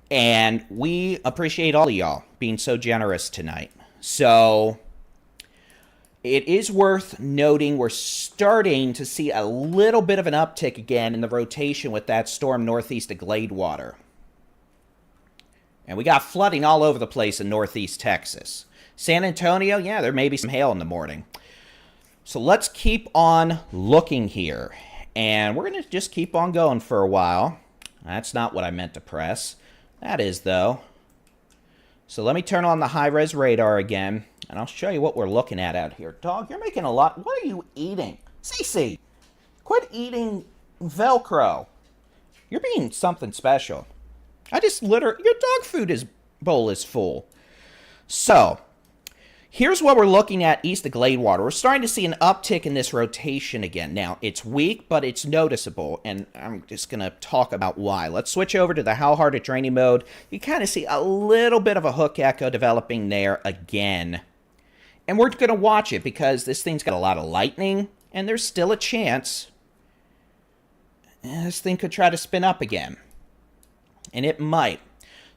And we appreciate all of y'all being so generous tonight. So It is worth noting we're starting to see a little bit of an uptick again in the rotation with that storm northeast of Gladewater. And we got flooding all over the place in northeast Texas. San Antonio, yeah, there may be some hail in the morning. So let's keep on looking here. And we're going to just keep on going for a while. That's not what I meant to press. That is, though. So let me turn on the high-res radar again, and I'll show you what we're looking at out here. Dog, you're making a lot. What are you eating? Cece, quit eating Velcro. You're being something special. I just literally, your dog food bowl is full. So, here's what we're looking at east of Gladewater. We're starting to see an uptick in this rotation again. Now, it's weak, but it's noticeable, and I'm just going to talk about why. Let's switch over to the How Hard It Draining mode. You kind of see a little bit of a hook echo developing there again. And we're going to watch it because this thing's got a lot of lightning, and there's still a chance this thing could try to spin up again. And it might.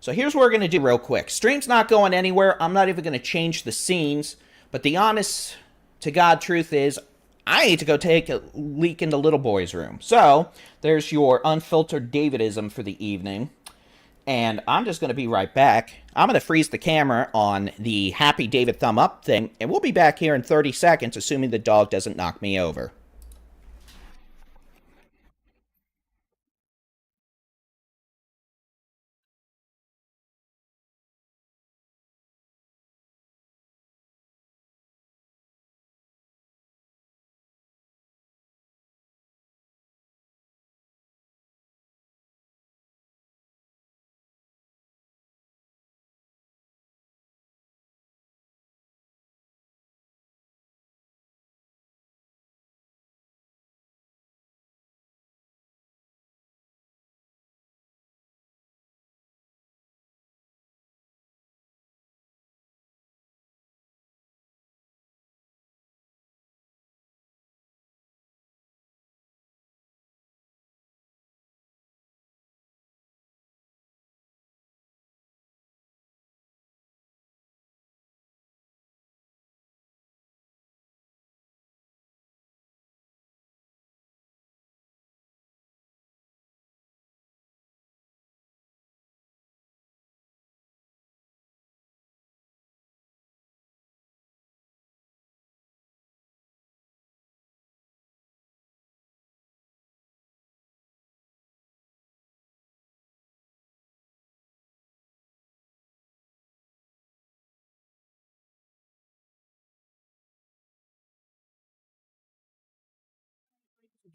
So here's what we're going to do real quick. Stream's not going anywhere. I'm not even going to change the scenes. But the honest to God truth is, I need to go take a leak in the little boy's room. So there's your unfiltered Davidism for the evening. And I'm just going to be right back. I'm going to freeze the camera on the Happy David Thumb Up thing. And we'll be back here in 30 seconds, assuming the dog doesn't knock me over.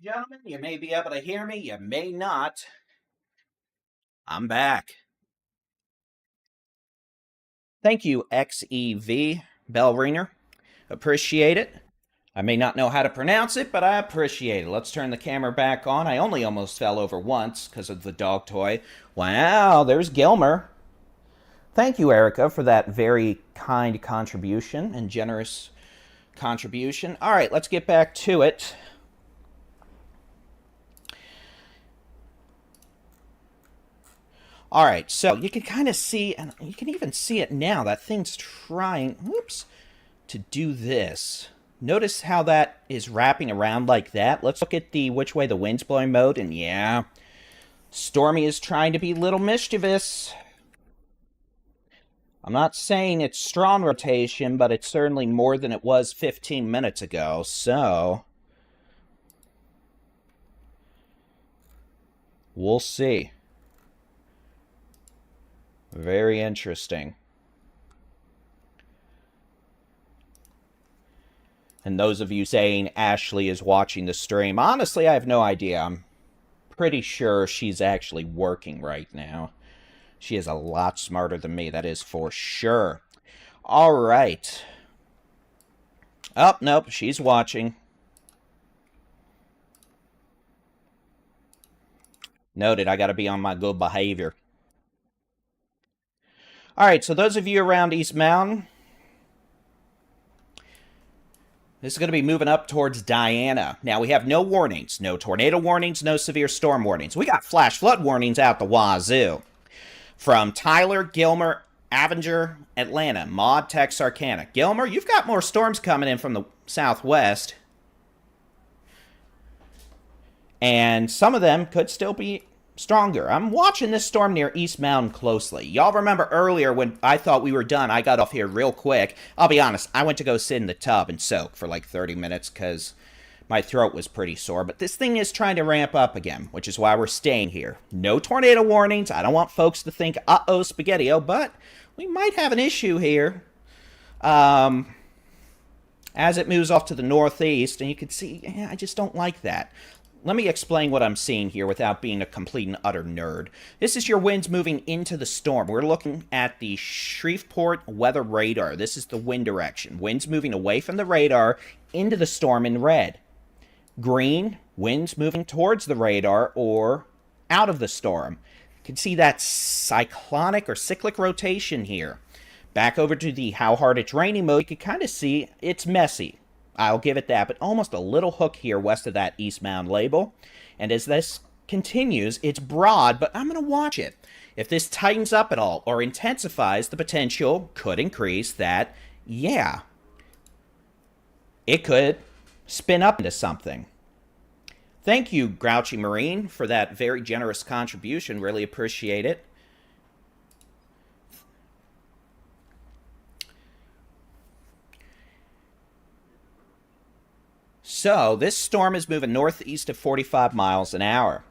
Gentlemen, you may be able to hear me. You may not. I'm back. Thank you, XEV Bellringer. Appreciate it. I may not know how to pronounce it, but I appreciate it. Let's turn the camera back on. I only almost fell over once because of the dog toy. Wow, there's Gilmer. Thank you, Erica, for that very kind contribution and generous contribution. All right, let's get back to it. All right, so you can kind of see, and you can even see it now, that thing's trying, whoops, to do this. Notice how that is wrapping around like that. Let's look at the which way the wind's blowing mode, and yeah, Stormy is trying to be a little mischievous. I'm not saying it's strong rotation, but it's certainly more than it was 15 minutes ago, so we'll see. Very interesting. And those of you saying Ashley is watching the stream, honestly, I have no idea. I'm pretty sure she's actually working right now. She is a lot smarter than me, that is for sure. All right. Oh, nope, she's watching. Noted, I gotta be on my good behavior. All right, so those of you around East Mountain, this is going to be moving up towards Diana. Now, we have no warnings. No tornado warnings, no severe storm warnings. We got flash flood warnings out the wazoo. From Tyler, Gilmer, Avenger, Atlanta, Maud, Texarkana. Gilmer, you've got more storms coming in from the southwest. And some of them could still be stronger. I'm watching this storm near East Mountain closely. Y'all remember earlier when I thought we were done, I got off here real quick. I'll be honest, I went to go sit in the tub and soak for like 30 minutes because my throat was pretty sore. But this thing is trying to ramp up again, which is why we're staying here. No tornado warnings. I don't want folks to think, uh-oh, spaghetti-o, but we might have an issue here. As it moves off to the northeast, and you can see, I just don't like that. Let me explain what I'm seeing here without being a complete and utter nerd. This is your winds moving into the storm. We're looking at the Shreveport weather radar. This is the wind direction. Winds moving away from the radar into the storm in red. Green, winds moving towards the radar or out of the storm. You can see that cyclonic or cyclic rotation here. Back over to the how hard it's raining mode, you can kind of see it's messy. I'll give it that, but almost a little hook here west of that East Mound label. And as this continues, it's broad, but I'm going to watch it. If this tightens up at all or intensifies, the potential could increase that, yeah, it could spin up into something. Thank you, Grouchy Marine, for that very generous contribution. Really appreciate it. So, this storm is moving northeast at 45 miles an hour.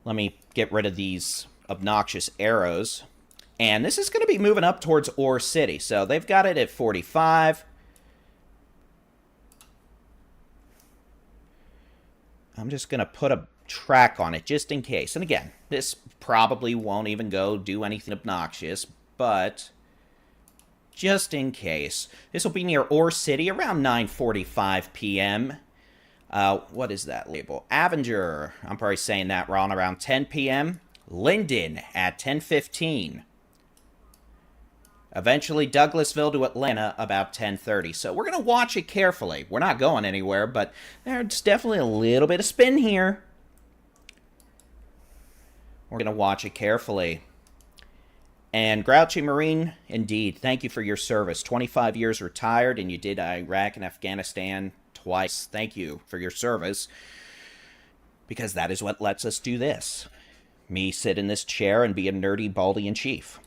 Let me get rid of these obnoxious arrows. And this is going to be moving up towards Ore City. So, they've got it at 45. I'm just going to put a track on it just in case. And again, this probably won't even go do anything obnoxious, but just in case. This will be near Ore City around 9:45 p.m. What is that label? Avenger. I'm probably saying that wrong. Around 10 p.m. Linden at 10:15. Eventually Douglasville to Atlanta about 10:30. So we're going to watch it carefully. We're not going anywhere, but there's definitely a little bit of spin here. We're going to watch it carefully. And Grouchy Marine, indeed, thank you for your service. 25 years retired, and you did Iraq and Afghanistan twice. Thank you for your service, because that is what lets us do this. Me sit in this chair and be a nerdy Baldy-in-Chief.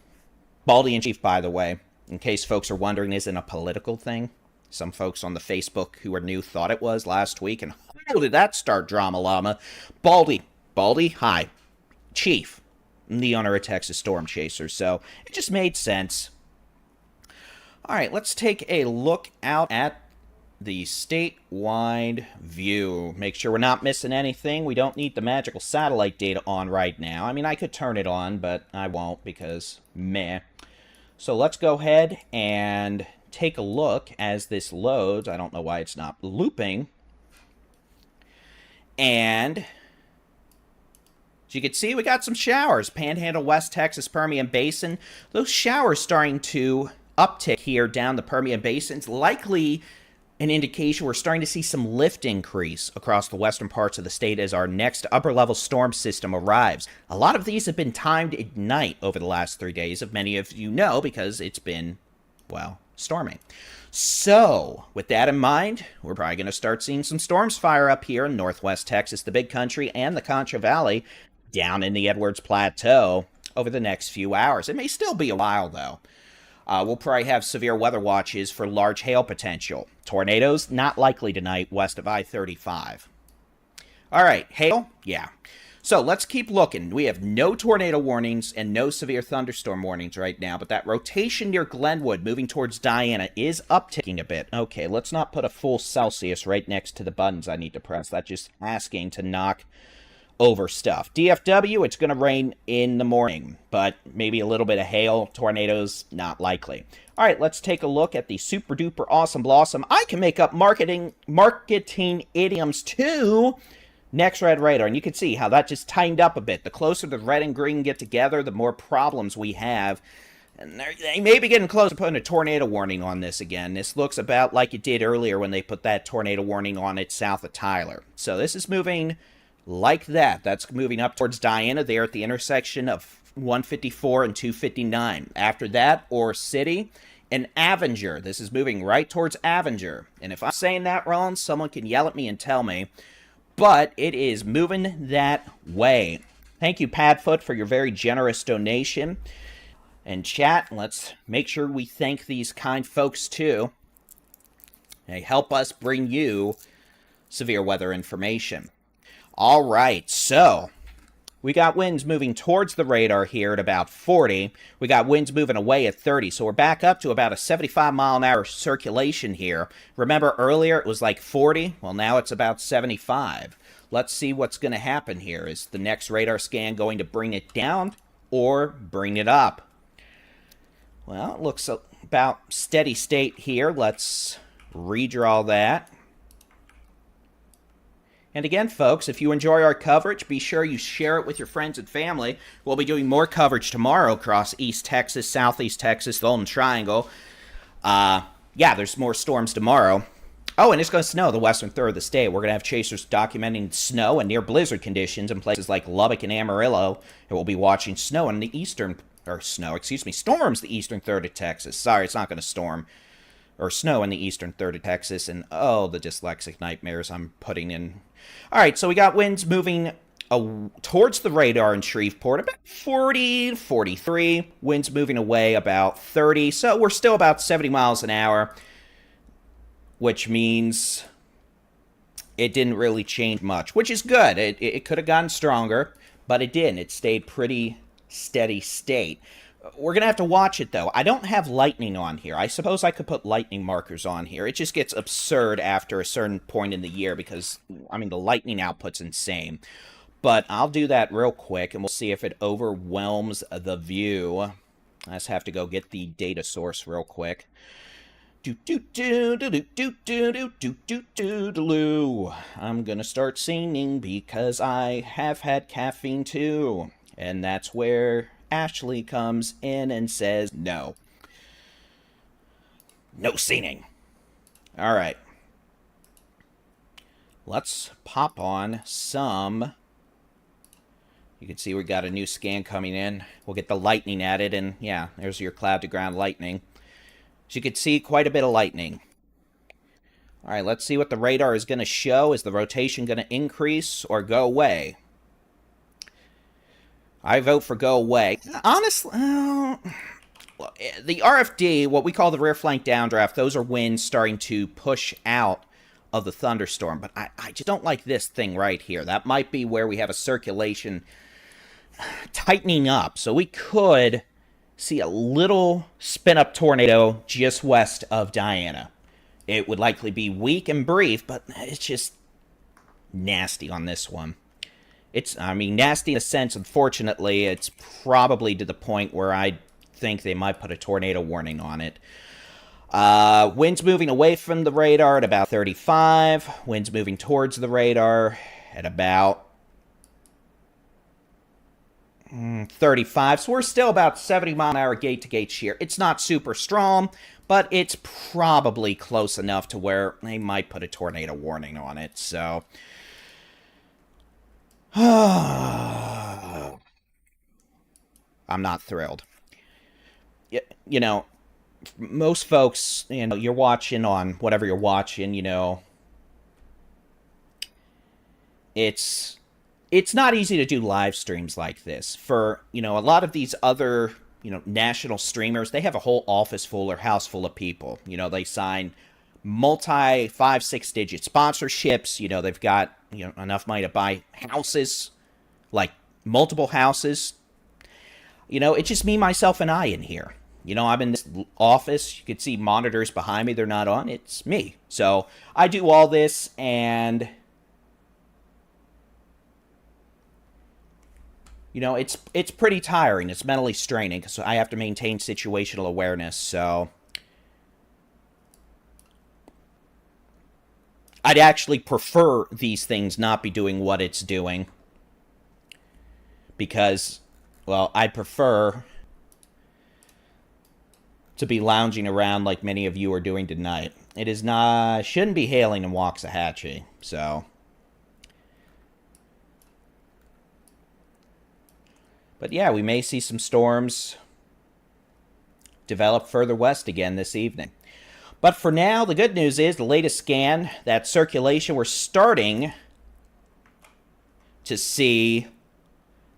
Baldy-in-Chief, by the way, in case folks are wondering, isn't a political thing. Some folks on the Facebook who are new thought it was last week, and how did that start, Drama Llama? Baldy, hi. Chief. I'm the owner of Texas Storm Chasers, so it just made sense. All right, let's take a look out at the statewide view. Make sure we're not missing anything. We don't need the magical satellite data on right now. I mean, I could turn it on, but I won't because meh. So let's go ahead and take a look as this loads. I don't know why it's not looping. And as you can see, we got some showers. Panhandle, West Texas, Permian Basin. Those showers starting to uptick here down the Permian Basin's likely an indication we're starting to see some lift increase across the western parts of the state as our next upper-level storm system arrives. A lot of these have been timed at night over the last 3 days, as many of you know, because it's been, well, storming. So, with that in mind, we're probably going to start seeing some storms fire up here in northwest Texas, the Big Country, and the Concho Valley, down in the Edwards Plateau over the next few hours. It may still be a while, though. We'll probably have severe weather watches for large hail potential. Tornadoes, not likely tonight west of I-35. All right, hail? Yeah. So let's keep looking. We have no tornado warnings and no severe thunderstorm warnings right now, but that rotation near Glenwood moving towards Diana is upticking a bit. Okay, let's not put a full Celsius right next to the buttons I need to press. That's just asking to knock over stuff. DFW, it's going to rain in the morning, but maybe a little bit of hail. Tornadoes, not likely. All right, let's take a look at the super duper awesome blossom. I can make up marketing idioms too. Next red radar, and you can see how that just tightened up a bit. The closer the red and green get together, the more problems we have. And they may be getting close to putting a tornado warning on this again. This looks about like it did earlier when they put that tornado warning on it south of Tyler. So this is moving like that. That's moving up towards Diana there at the intersection of 154 and 259. After that, Ore City, And Avenger, this is moving right towards Avenger. And if I'm saying that wrong, someone can yell at me and tell me. But it is moving that way. Thank you, Padfoot, for your very generous donation. And chat, let's make sure we thank these kind folks too. They help us bring you severe weather information. All right, so we got winds moving towards the radar here at about 40. We got winds moving away at 30. So we're back up to about a 75-mile-an-hour circulation here. Remember earlier it was like 40? Well, now it's about 75. Let's see what's going to happen here. Is the next radar scan going to bring it down or bring it up? Well, it looks about steady state here. Let's redraw that. And again, folks, if you enjoy our coverage, be sure you share it with your friends and family. We'll be doing more coverage tomorrow across East Texas, Southeast Texas, the Golden Triangle. Yeah, there's more storms tomorrow. Oh, and it's going to snow the western third of the state. We're going to have chasers documenting snow and near blizzard conditions in places like Lubbock and Amarillo. And we'll be watching snow in the eastern, or snow, excuse me, storms the eastern third of Texas. Sorry, it's not going to storm or snow in the eastern third of Texas. And oh, the dyslexic nightmares I'm putting in. All right, so we got winds moving towards the radar in Shreveport, about 40, 43. Winds moving away about 30. So we're still about 70 miles an hour, which means it didn't really change much, which is good. It could have gotten stronger, but it didn't. It stayed pretty steady state. We're going to have to watch it, though. I don't have lightning on here. I suppose I could put lightning markers on here. It just gets absurd after a certain point in the year because, I mean, the lightning output's insane. But I'll do that real quick, and we'll see if it overwhelms the view. I just have to go get the data source real quick. I'm going to start singing because I have had caffeine, too. And that's where Ashley comes in and says, no. No singing. All right. Let's pop on some. You can see we got a new scan coming in. We'll get the lightning added, and yeah, there's your cloud-to-ground lightning. As you can see, quite a bit of lightning. All right, let's see what the radar is going to show. Is the rotation going to increase or go away? I vote for go away. Honestly, the RFD, what we call the rear flank downdraft, those are winds starting to push out of the thunderstorm. But I just don't like this thing right here. That might be where we have a circulation tightening up. So we could see a little spin-up tornado just west of Diana. It would likely be weak and brief, but it's just nasty on this one. It's, I mean, nasty in a sense. Unfortunately, it's probably to the point where I think they might put a tornado warning on it. Winds moving away from the radar at about 35. Winds moving towards the radar at about 35. So we're still about 70 mile an hour gate-to-gate shear. It's not super strong, but it's probably close enough to where they might put a tornado warning on it. So I'm not thrilled. You know, most folks, you know, you're watching on whatever you're watching, you know, it's not easy to do live streams like this. For, you know, a lot of these other, you know, national streamers, they have a whole office full or house full of people. You know, they sign multi 5-6 digit sponsorships. You know, they've got, you know, enough money to buy houses, like multiple houses. You know, it's just me, myself, and I in here. You know, I'm in this office. You can see monitors behind me. They're not on. It's me. So I do all this, and you know, it's pretty tiring. It's mentally straining because I have to maintain situational awareness. So I'd actually prefer these things not be doing what it's doing because, well, I'd prefer to be lounging around like many of you are doing tonight. It is not, shouldn't be hailing in Waxahachie, so. But yeah, we may see some storms develop further west again this evening. But for now, the good news is the latest scan, that circulation, we're starting to see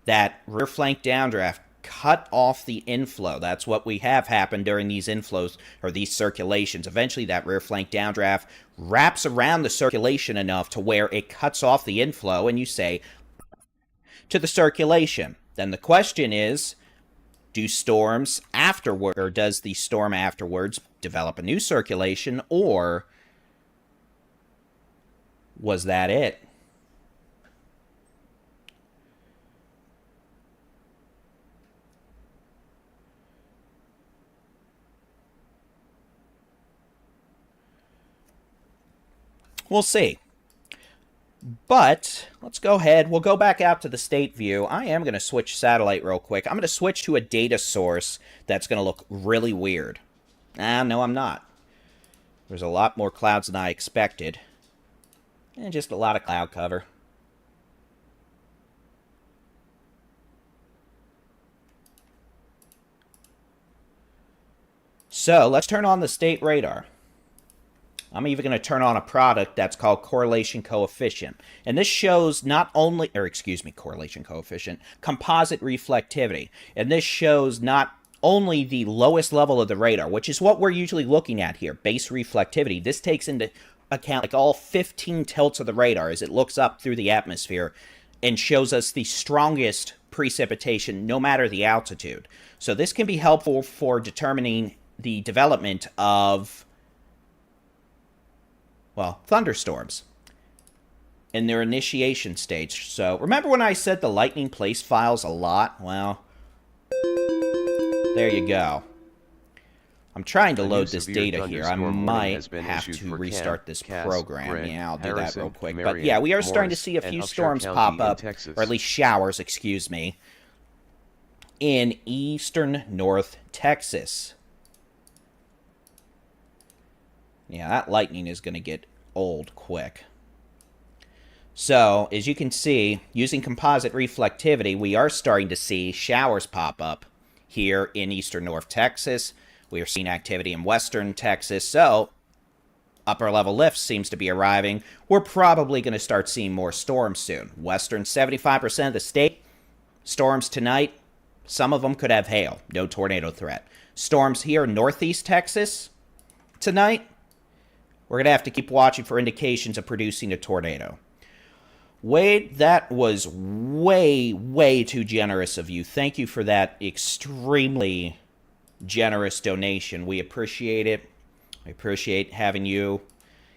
that rear flank downdraft cut off the inflow. That's what we have happened during these inflows, or these circulations. Eventually, that rear flank downdraft wraps around the circulation enough to where it cuts off the inflow, and you say, to the circulation. Then the question is, do storms afterward, or does the storm afterwards develop a new circulation, or was that it? We'll see. But let's go ahead. We'll go back out to the state view. I am going to switch satellite real quick. I'm going to switch to a data source that's going to look really weird. No, I'm not. There's a lot more clouds than I expected. And just a lot of cloud cover. So let's turn on the state radar. I'm even going to turn on a product that's called correlation coefficient. And this shows not only, correlation coefficient, composite reflectivity. And this shows not only the lowest level of the radar, which is what we're usually looking at here, base reflectivity. This takes into account like all 15 tilts of the radar as it looks up through the atmosphere and shows us the strongest precipitation no matter the altitude. So this can be helpful for determining the development of, well, thunderstorms in their initiation stage. So remember when I said the lightning place files a lot? Well, there you go. I'm trying to load this data here. I might have to restart this program. Yeah, I'll do that real quick. But yeah, we are starting to see a few storms pop up, or at least showers, excuse me, in eastern North Texas. Yeah, that lightning is going to get old quick. So, as you can see, using composite reflectivity, we are starting to see showers pop up here in eastern North Texas. We are seeing activity in western Texas. So, upper level lift seems to be arriving. We're probably going to start seeing more storms soon. Western, 75% of the state. Storms tonight. Some of them could have hail. No tornado threat. Storms here in northeast Texas tonight. We're going to have to keep watching for indications of producing a tornado. Wade, that was way, way too generous of you. Thank you for that extremely generous donation. We appreciate it. We appreciate having you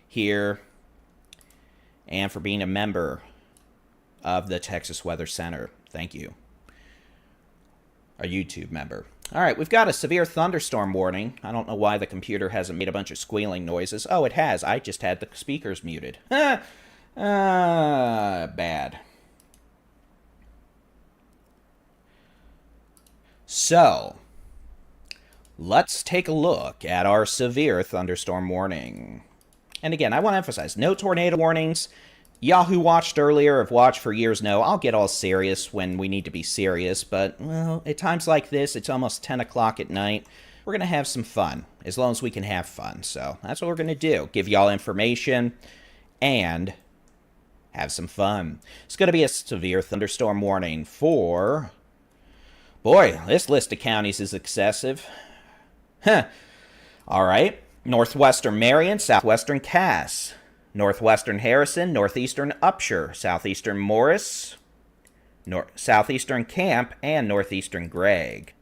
here and for being a member of the Texas Weather Center. Thank you. A YouTube member. All right, we've got a severe thunderstorm warning. I don't know why the computer hasn't made a bunch of squealing noises. Oh, it has. I just had the speakers muted. Bad. So, let's take a look at our severe thunderstorm warning. And again, I want to emphasize, no tornado warnings. Yahoo watched earlier, have watched for years, know I'll get all serious when we need to be serious, but, well, at times like this, it's almost 10 o'clock at night. We're going to have some fun, as long as we can have fun. So that's what we're going to do, give y'all information and have some fun. It's going to be a severe thunderstorm warning for, boy, this list of counties is excessive. All right, northwestern Marion, southwestern Cass. Northwestern Harrison, northeastern Upshur, southeastern Morris, southeastern Camp, and northeastern Gregg.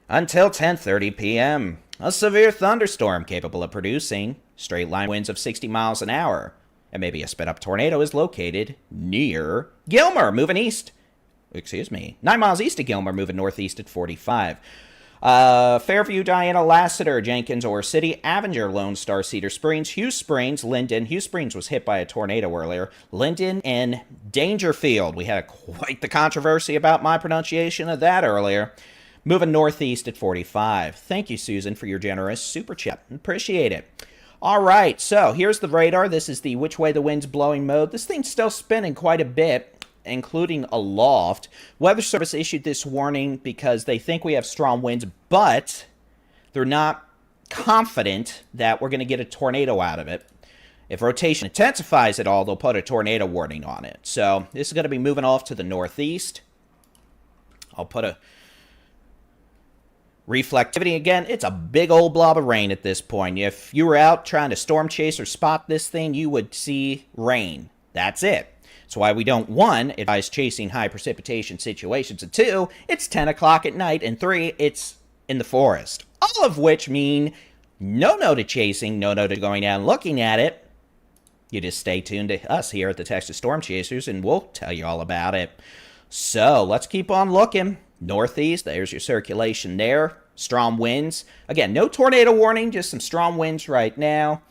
Until 10:30 p.m., a severe thunderstorm capable of producing straight line winds of 60 miles an hour, and maybe a sped-up tornado is located near Gilmer, moving east. 9 miles east of Gilmer, moving northeast at 45. Fairview, Diana, Lassiter, Jenkins, Ore City, Avenger, Lone Star, Cedar Springs, Hughes Springs, Linden. Hughes Springs was hit by a tornado earlier. Linden and Dangerfield. We had quite the controversy about my pronunciation of that earlier. Moving northeast at 45. Thank you, Susan, for your generous super chat. Appreciate it. All right, so here's the radar. This is the which way the wind's blowing mode. This thing's still spinning quite a bit. including aloft. Weather Service issued this warning because they think we have strong winds, but they're not confident that we're going to get a tornado out of it. If rotation intensifies at all, they'll put a tornado warning on it. So this is going to be moving off to the northeast. I'll put a reflectivity again. It's a big old blob of rain at this point. If you were out trying to storm chase or spot this thing, you would see rain. That's it. That's why we don't, 1, advise chasing high precipitation situations, and 2, it's 10 o'clock at night, and 3, it's in the forest. All of which mean no to chasing, no to going out and looking at it. You just stay tuned to us here at the Texas Storm Chasers, and we'll tell you all about it. So let's keep on looking. Northeast, there's your circulation there. Strong winds. Again, no tornado warning, just some strong winds right now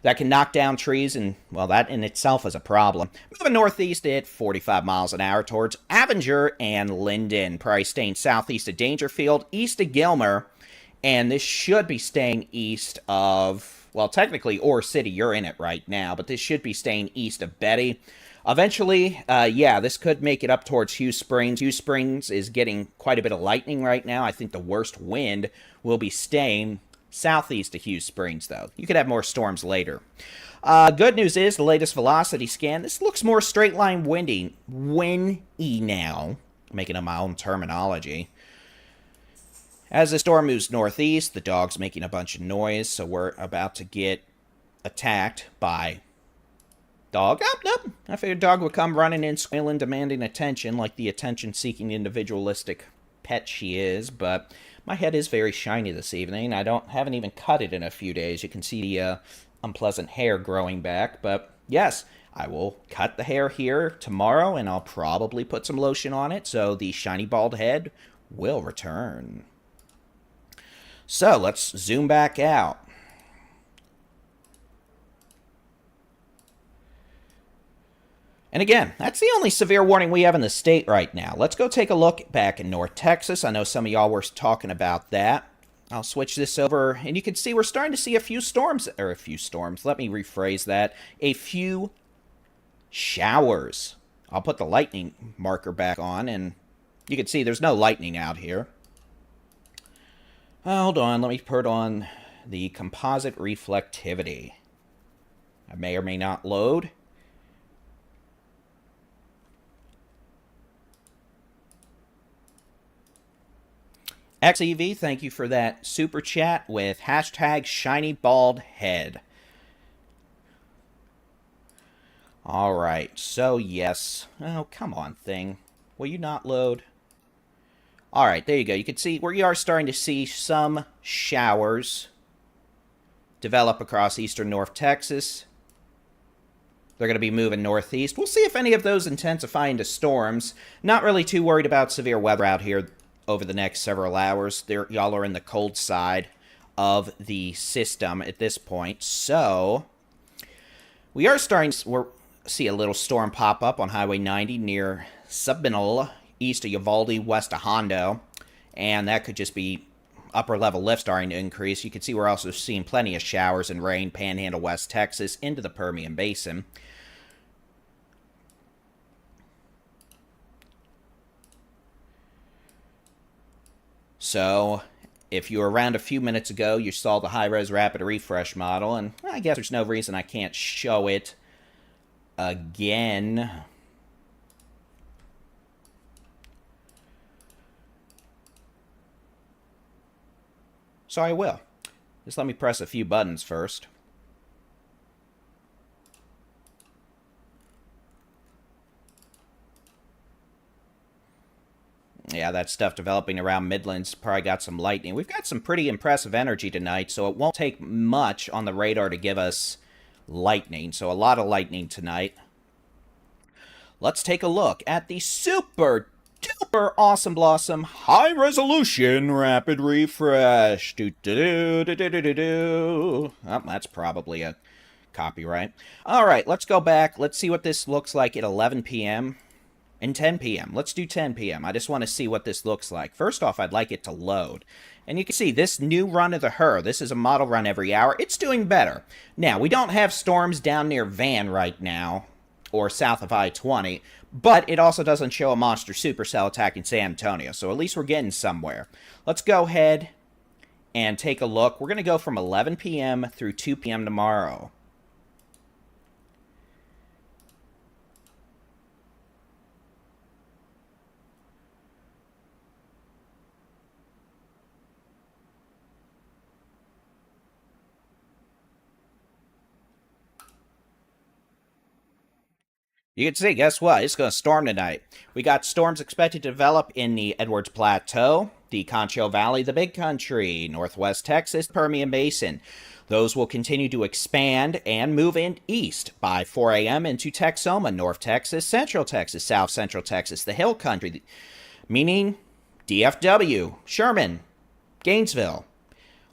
that can knock down trees, and, well, that in itself is a problem. Moving northeast at 45 miles an hour towards Avenger and Linden. Probably staying southeast of Dangerfield, east of Gilmer, and this should be staying east of, well, technically Ore City. You're in it right now, but this should be staying east of Betty. Eventually, this could make it up towards Hughes Springs. Hughes Springs is getting quite a bit of lightning right now. I think the worst wind will be staying southeast of Hughes Springs, though. You could have more storms later. Good news is, the latest velocity scan, this looks more straight line windy now. Making up my own terminology. As the storm moves northeast, the dog's making a bunch of noise, so we're about to get attacked by dog. Nope. I figured dog would come running in, squealing, demanding attention, like the attention-seeking individualistic pet she is, but my head is very shiny this evening. I haven't even cut it in a few days. You can see the unpleasant hair growing back, but yes, I will cut the hair here tomorrow, and I'll probably put some lotion on it, so the shiny bald head will return. So, let's zoom back out. And again, that's the only severe warning we have in the state right now. Let's go take a look back in North Texas. I know some of y'all were talking about that. I'll switch this over, and you can see we're starting to see a few storms. Let me rephrase that. A few showers. I'll put the lightning marker back on, and you can see there's no lightning out here. Hold on, let me put on the composite reflectivity. I may or may not load. XEV, thank you for that super chat with hashtag ShinyBaldHead. Alright, so yes. Oh, come on, thing. Will you not load? Alright, there you go. You can see where you are starting to see some showers develop across eastern North Texas. They're going to be moving northeast. We'll see if any of those intensify into storms. Not really too worried about severe weather out here over the next several hours. Y'all are in the cold side of the system at this point. So, we are starting to see a little storm pop up on Highway 90 near Subliminal, east of Uvalde, west of Hondo. And that could just be upper level lift starting to increase. You can see we're also seeing plenty of showers and rain, Panhandle, West Texas, into the Permian Basin. So, if you were around a few minutes ago, you saw the high-res rapid refresh model, and I guess there's no reason I can't show it again. So I will. Just let me press a few buttons first. Yeah, that stuff developing around Midlands probably got some lightning. We've got some pretty impressive energy tonight, so it won't take much on the radar to give us lightning. So a lot of lightning tonight. Let's take a look at the super duper awesome blossom high resolution rapid refresh. Oh, that's probably a copyright. All right, let's go back. Let's see what this looks like at 11 p.m. and 10 p.m. Let's do 10 p.m. I just want to see what this looks like. First off, I'd like it to load. And you can see this new run of the HER. This is a model run every hour. It's doing better. Now, we don't have storms down near Van right now, or south of I-20, But it also doesn't show a monster supercell attacking San Antonio, so at least we're getting somewhere. Let's go ahead and take a look. We're going to go from 11 p.m. through 2 p.m. tomorrow. You can see, guess what? It's going to storm tonight. We got storms expected to develop in the Edwards Plateau, the Concho Valley, the Big Country, Northwest Texas, Permian Basin. Those will continue to expand and move in east by 4 a.m. into Texoma, North Texas, Central Texas, South Central Texas, the Hill Country, meaning DFW, Sherman, Gainesville,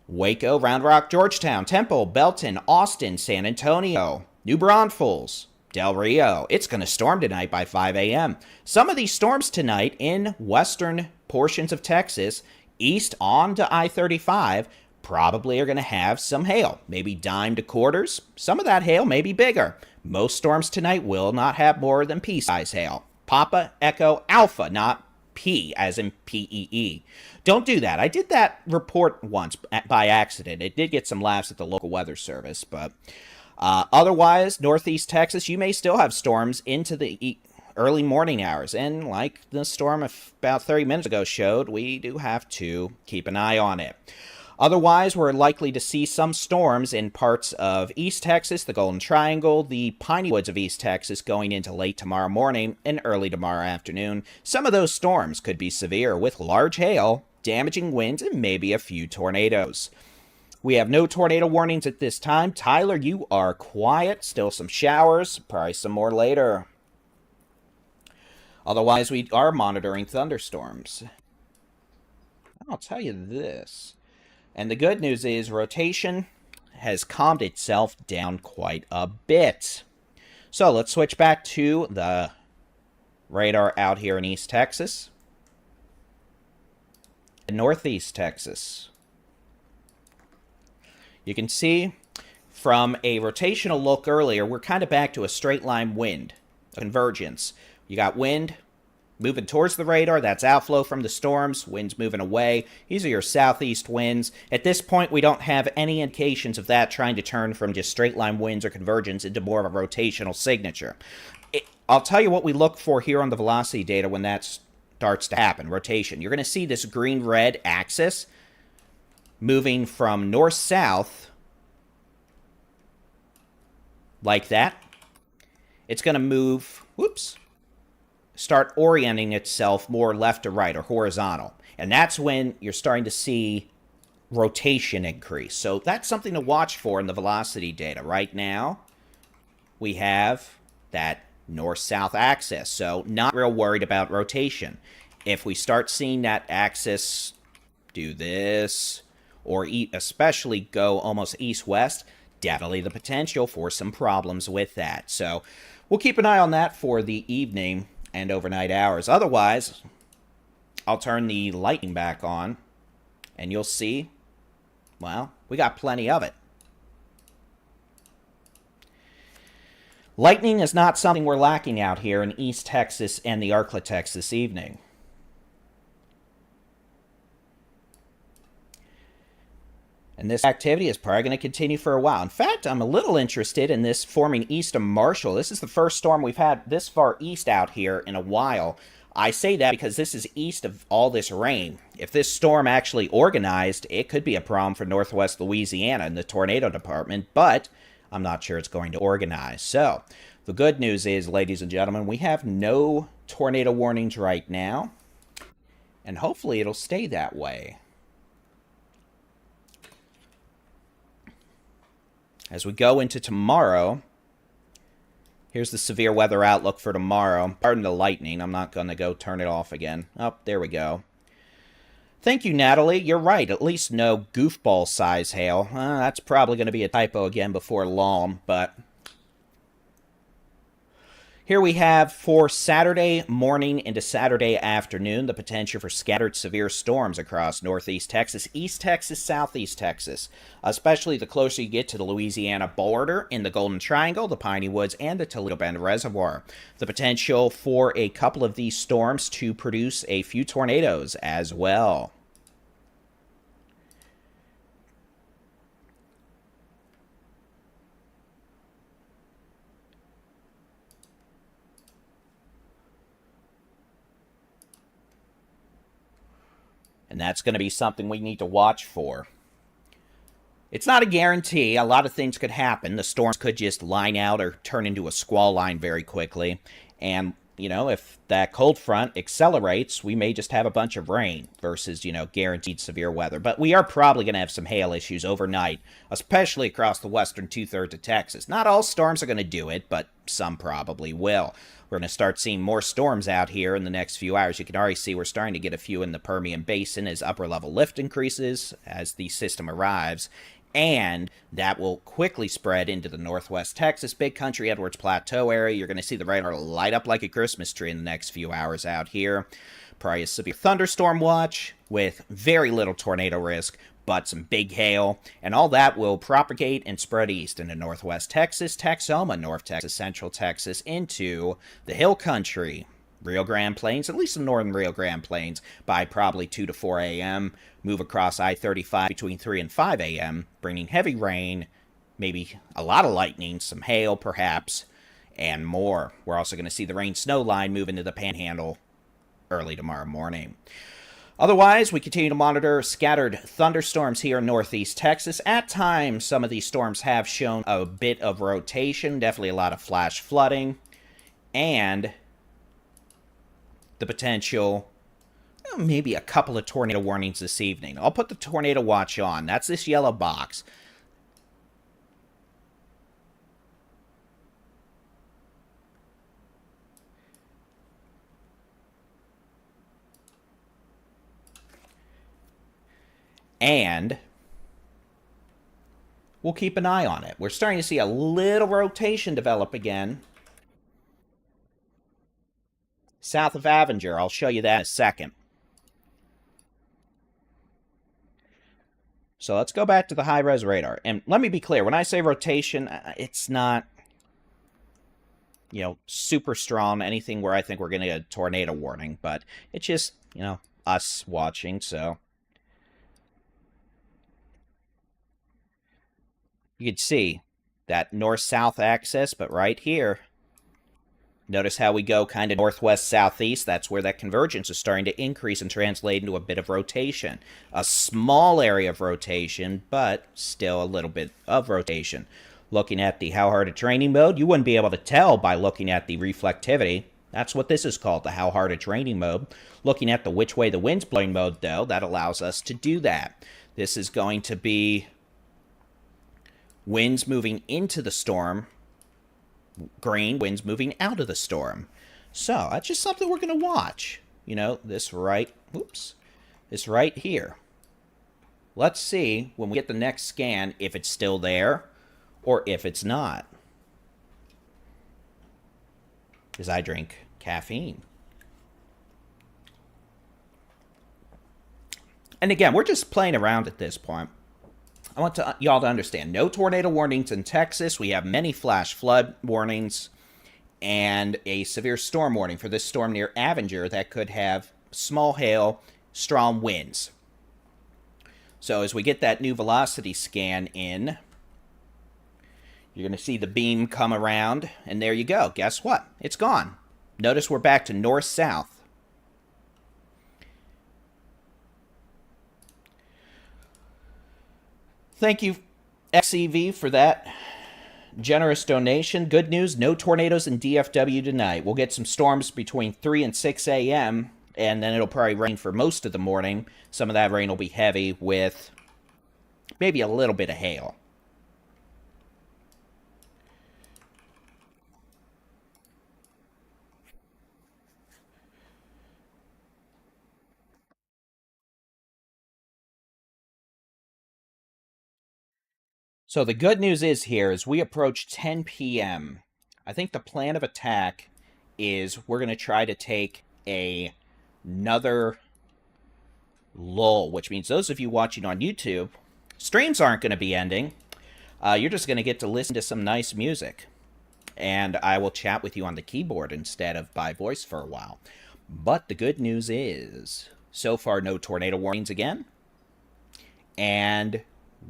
Waco, Round Rock, Georgetown, Temple, Belton, Austin, San Antonio, New Braunfels, Del Rio. It's going to storm tonight by 5 a.m. Some of these storms tonight in western portions of Texas, east on to I-35, probably are going to have some hail, maybe dime to quarters. Some of that hail may be bigger. Most storms tonight will not have more than pea-size hail. Papa, Echo, Alpha, not P as in P-E-E. Don't do that. I did that report once by accident. It did get some laughs at the local weather service, but otherwise, northeast Texas, you may still have storms into the early morning hours. And like the storm about 30 minutes ago showed, we do have to keep an eye on it. Otherwise, we're likely to see some storms in parts of East Texas, the Golden Triangle, the Piney Woods of East Texas going into late tomorrow morning and early tomorrow afternoon. Some of those storms could be severe with large hail, damaging winds, and maybe a few tornadoes. We have no tornado warnings at this time. Tyler, you are quiet. Still some showers. Probably some more later. Otherwise, we are monitoring thunderstorms. I'll tell you this. And the good news is rotation has calmed itself down quite a bit. So let's switch back to the radar out here in East Texas. And Northeast Texas. You can see from a rotational look earlier, we're kind of back to a straight line wind, a convergence. You got wind moving towards the radar. That's outflow from the storms. Winds moving away. These are your southeast winds. At this point, we don't have any indications of that trying to turn from just straight line winds or convergence into more of a rotational signature. I'll tell you what we look for here on the velocity data when that starts to happen, rotation. You're going to see this green-red axis moving from north-south like that. It's going to move, start orienting itself more left to right or horizontal. And that's when you're starting to see rotation increase. So that's something to watch for in the velocity data. Right now, we have that north-south axis. So not real worried about rotation. If we start seeing that axis do this, or especially go almost east-west, definitely the potential for some problems with that. So we'll keep an eye on that for the evening and overnight hours. Otherwise, I'll turn the lightning back on, and you'll see, well, we got plenty of it. Lightning is not something we're lacking out here in East Texas and the Arklatex this evening. And this activity is probably going to continue for a while. In fact, I'm a little interested in this forming east of Marshall. This is the first storm we've had this far east out here in a while. I say that because this is east of all this rain. If this storm actually organized, it could be a problem for northwest Louisiana in the tornado department, but I'm not sure it's going to organize. So, the good news is, ladies and gentlemen, we have no tornado warnings right now, and hopefully it'll stay that way. As we go into tomorrow, here's the severe weather outlook for tomorrow. Pardon the lightning. I'm not going to go turn it off again. Oh, there we go. Thank you, Natalie. You're right. At least no goofball size hail. That's probably going to be a typo again before long, but Here we have for Saturday morning into Saturday afternoon the potential for scattered severe storms across northeast Texas, east Texas, southeast Texas, especially the closer you get to the Louisiana border in the Golden Triangle, the Piney Woods, and the Toledo Bend Reservoir. The potential for a couple of these storms to produce a few tornadoes as well. And that's going to be something we need to watch for. It's not a guarantee. A lot of things could happen. The storms could just line out or turn into a squall line very quickly. And, if that cold front accelerates, we may just have a bunch of rain versus, guaranteed severe weather. But we are probably going to have some hail issues overnight, especially across the western two-thirds of Texas. Not all storms are going to do it, but some probably will. We're going to start seeing more storms out here in the next few hours. You can already see we're starting to get a few in the Permian Basin as upper level lift increases as the system arrives. And that will quickly spread into the northwest Texas, Big Country, Edwards Plateau area. You're going to see the radar light up like a Christmas tree in the next few hours out here. Probably a severe thunderstorm watch with very little tornado risk, but some big hail, and all that will propagate and spread east into northwest Texas, Texoma, North Texas, Central Texas, into the hill country, Rio Grande Plains, at least the northern Rio Grande Plains, by probably 2 to 4 a.m., move across I-35 between 3 and 5 a.m., bringing heavy rain, maybe a lot of lightning, some hail perhaps, and more. We're also going to see the rain-snow line move into the Panhandle early tomorrow morning. Otherwise, we continue to monitor scattered thunderstorms here in northeast Texas. At times, some of these storms have shown a bit of rotation, definitely a lot of flash flooding, and the potential, maybe a couple of tornado warnings this evening. I'll put the tornado watch on. That's this yellow box. And we'll keep an eye on it. We're starting to see a little rotation develop again south of Avenger. I'll show you that in a second. So let's go back to the high-res radar. And let me be clear. When I say rotation, it's not, super strong, anything where I think we're going to get a tornado warning. But it's just, us watching, so you can see that north-south axis, but right here, notice how we go kind of northwest-southeast. That's where that convergence is starting to increase and translate into a bit of rotation. A small area of rotation, but still a little bit of rotation. Looking at the how hard it's raining mode, you wouldn't be able to tell by looking at the reflectivity. That's what this is called, the how hard it's raining mode. Looking at the which way the wind's blowing mode, though, that allows us to do that. This is going to be winds moving into the storm, green, winds moving out of the storm. So that's just something we're going to watch. This right here. Let's see when we get the next scan if it's still there or if it's not. Because I drink caffeine. And again, we're just playing around at this point. I want y'all to understand, no tornado warnings in Texas. We have many flash flood warnings and a severe storm warning for this storm near Avenger that could have small hail, strong winds. So as we get that new velocity scan in, you're going to see the beam come around, and there you go. Guess what? It's gone. Notice we're back to north-south. Thank you, XEV, for that generous donation. Good news, no tornadoes in DFW tonight. We'll get some storms between 3 and 6 a.m., and then it'll probably rain for most of the morning. Some of that rain will be heavy with maybe a little bit of hail. So the good news is here, as we approach 10 p.m., I think the plan of attack is we're going to try to take another lull, which means those of you watching on YouTube, streams aren't going to be ending. You're just going to get to listen to some nice music. And I will chat with you on the keyboard instead of by voice for a while. But the good news is, so far, no tornado warnings again. And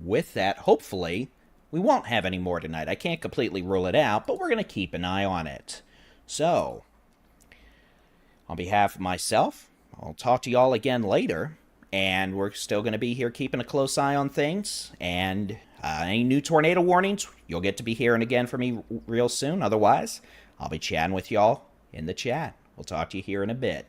with that, hopefully, we won't have any more tonight. I can't completely rule it out, but we're going to keep an eye on it. So, on behalf of myself, I'll talk to y'all again later. And we're still going to be here keeping a close eye on things. And any new tornado warnings, you'll get to be hearing again from me real soon. Otherwise, I'll be chatting with y'all in the chat. We'll talk to you here in a bit.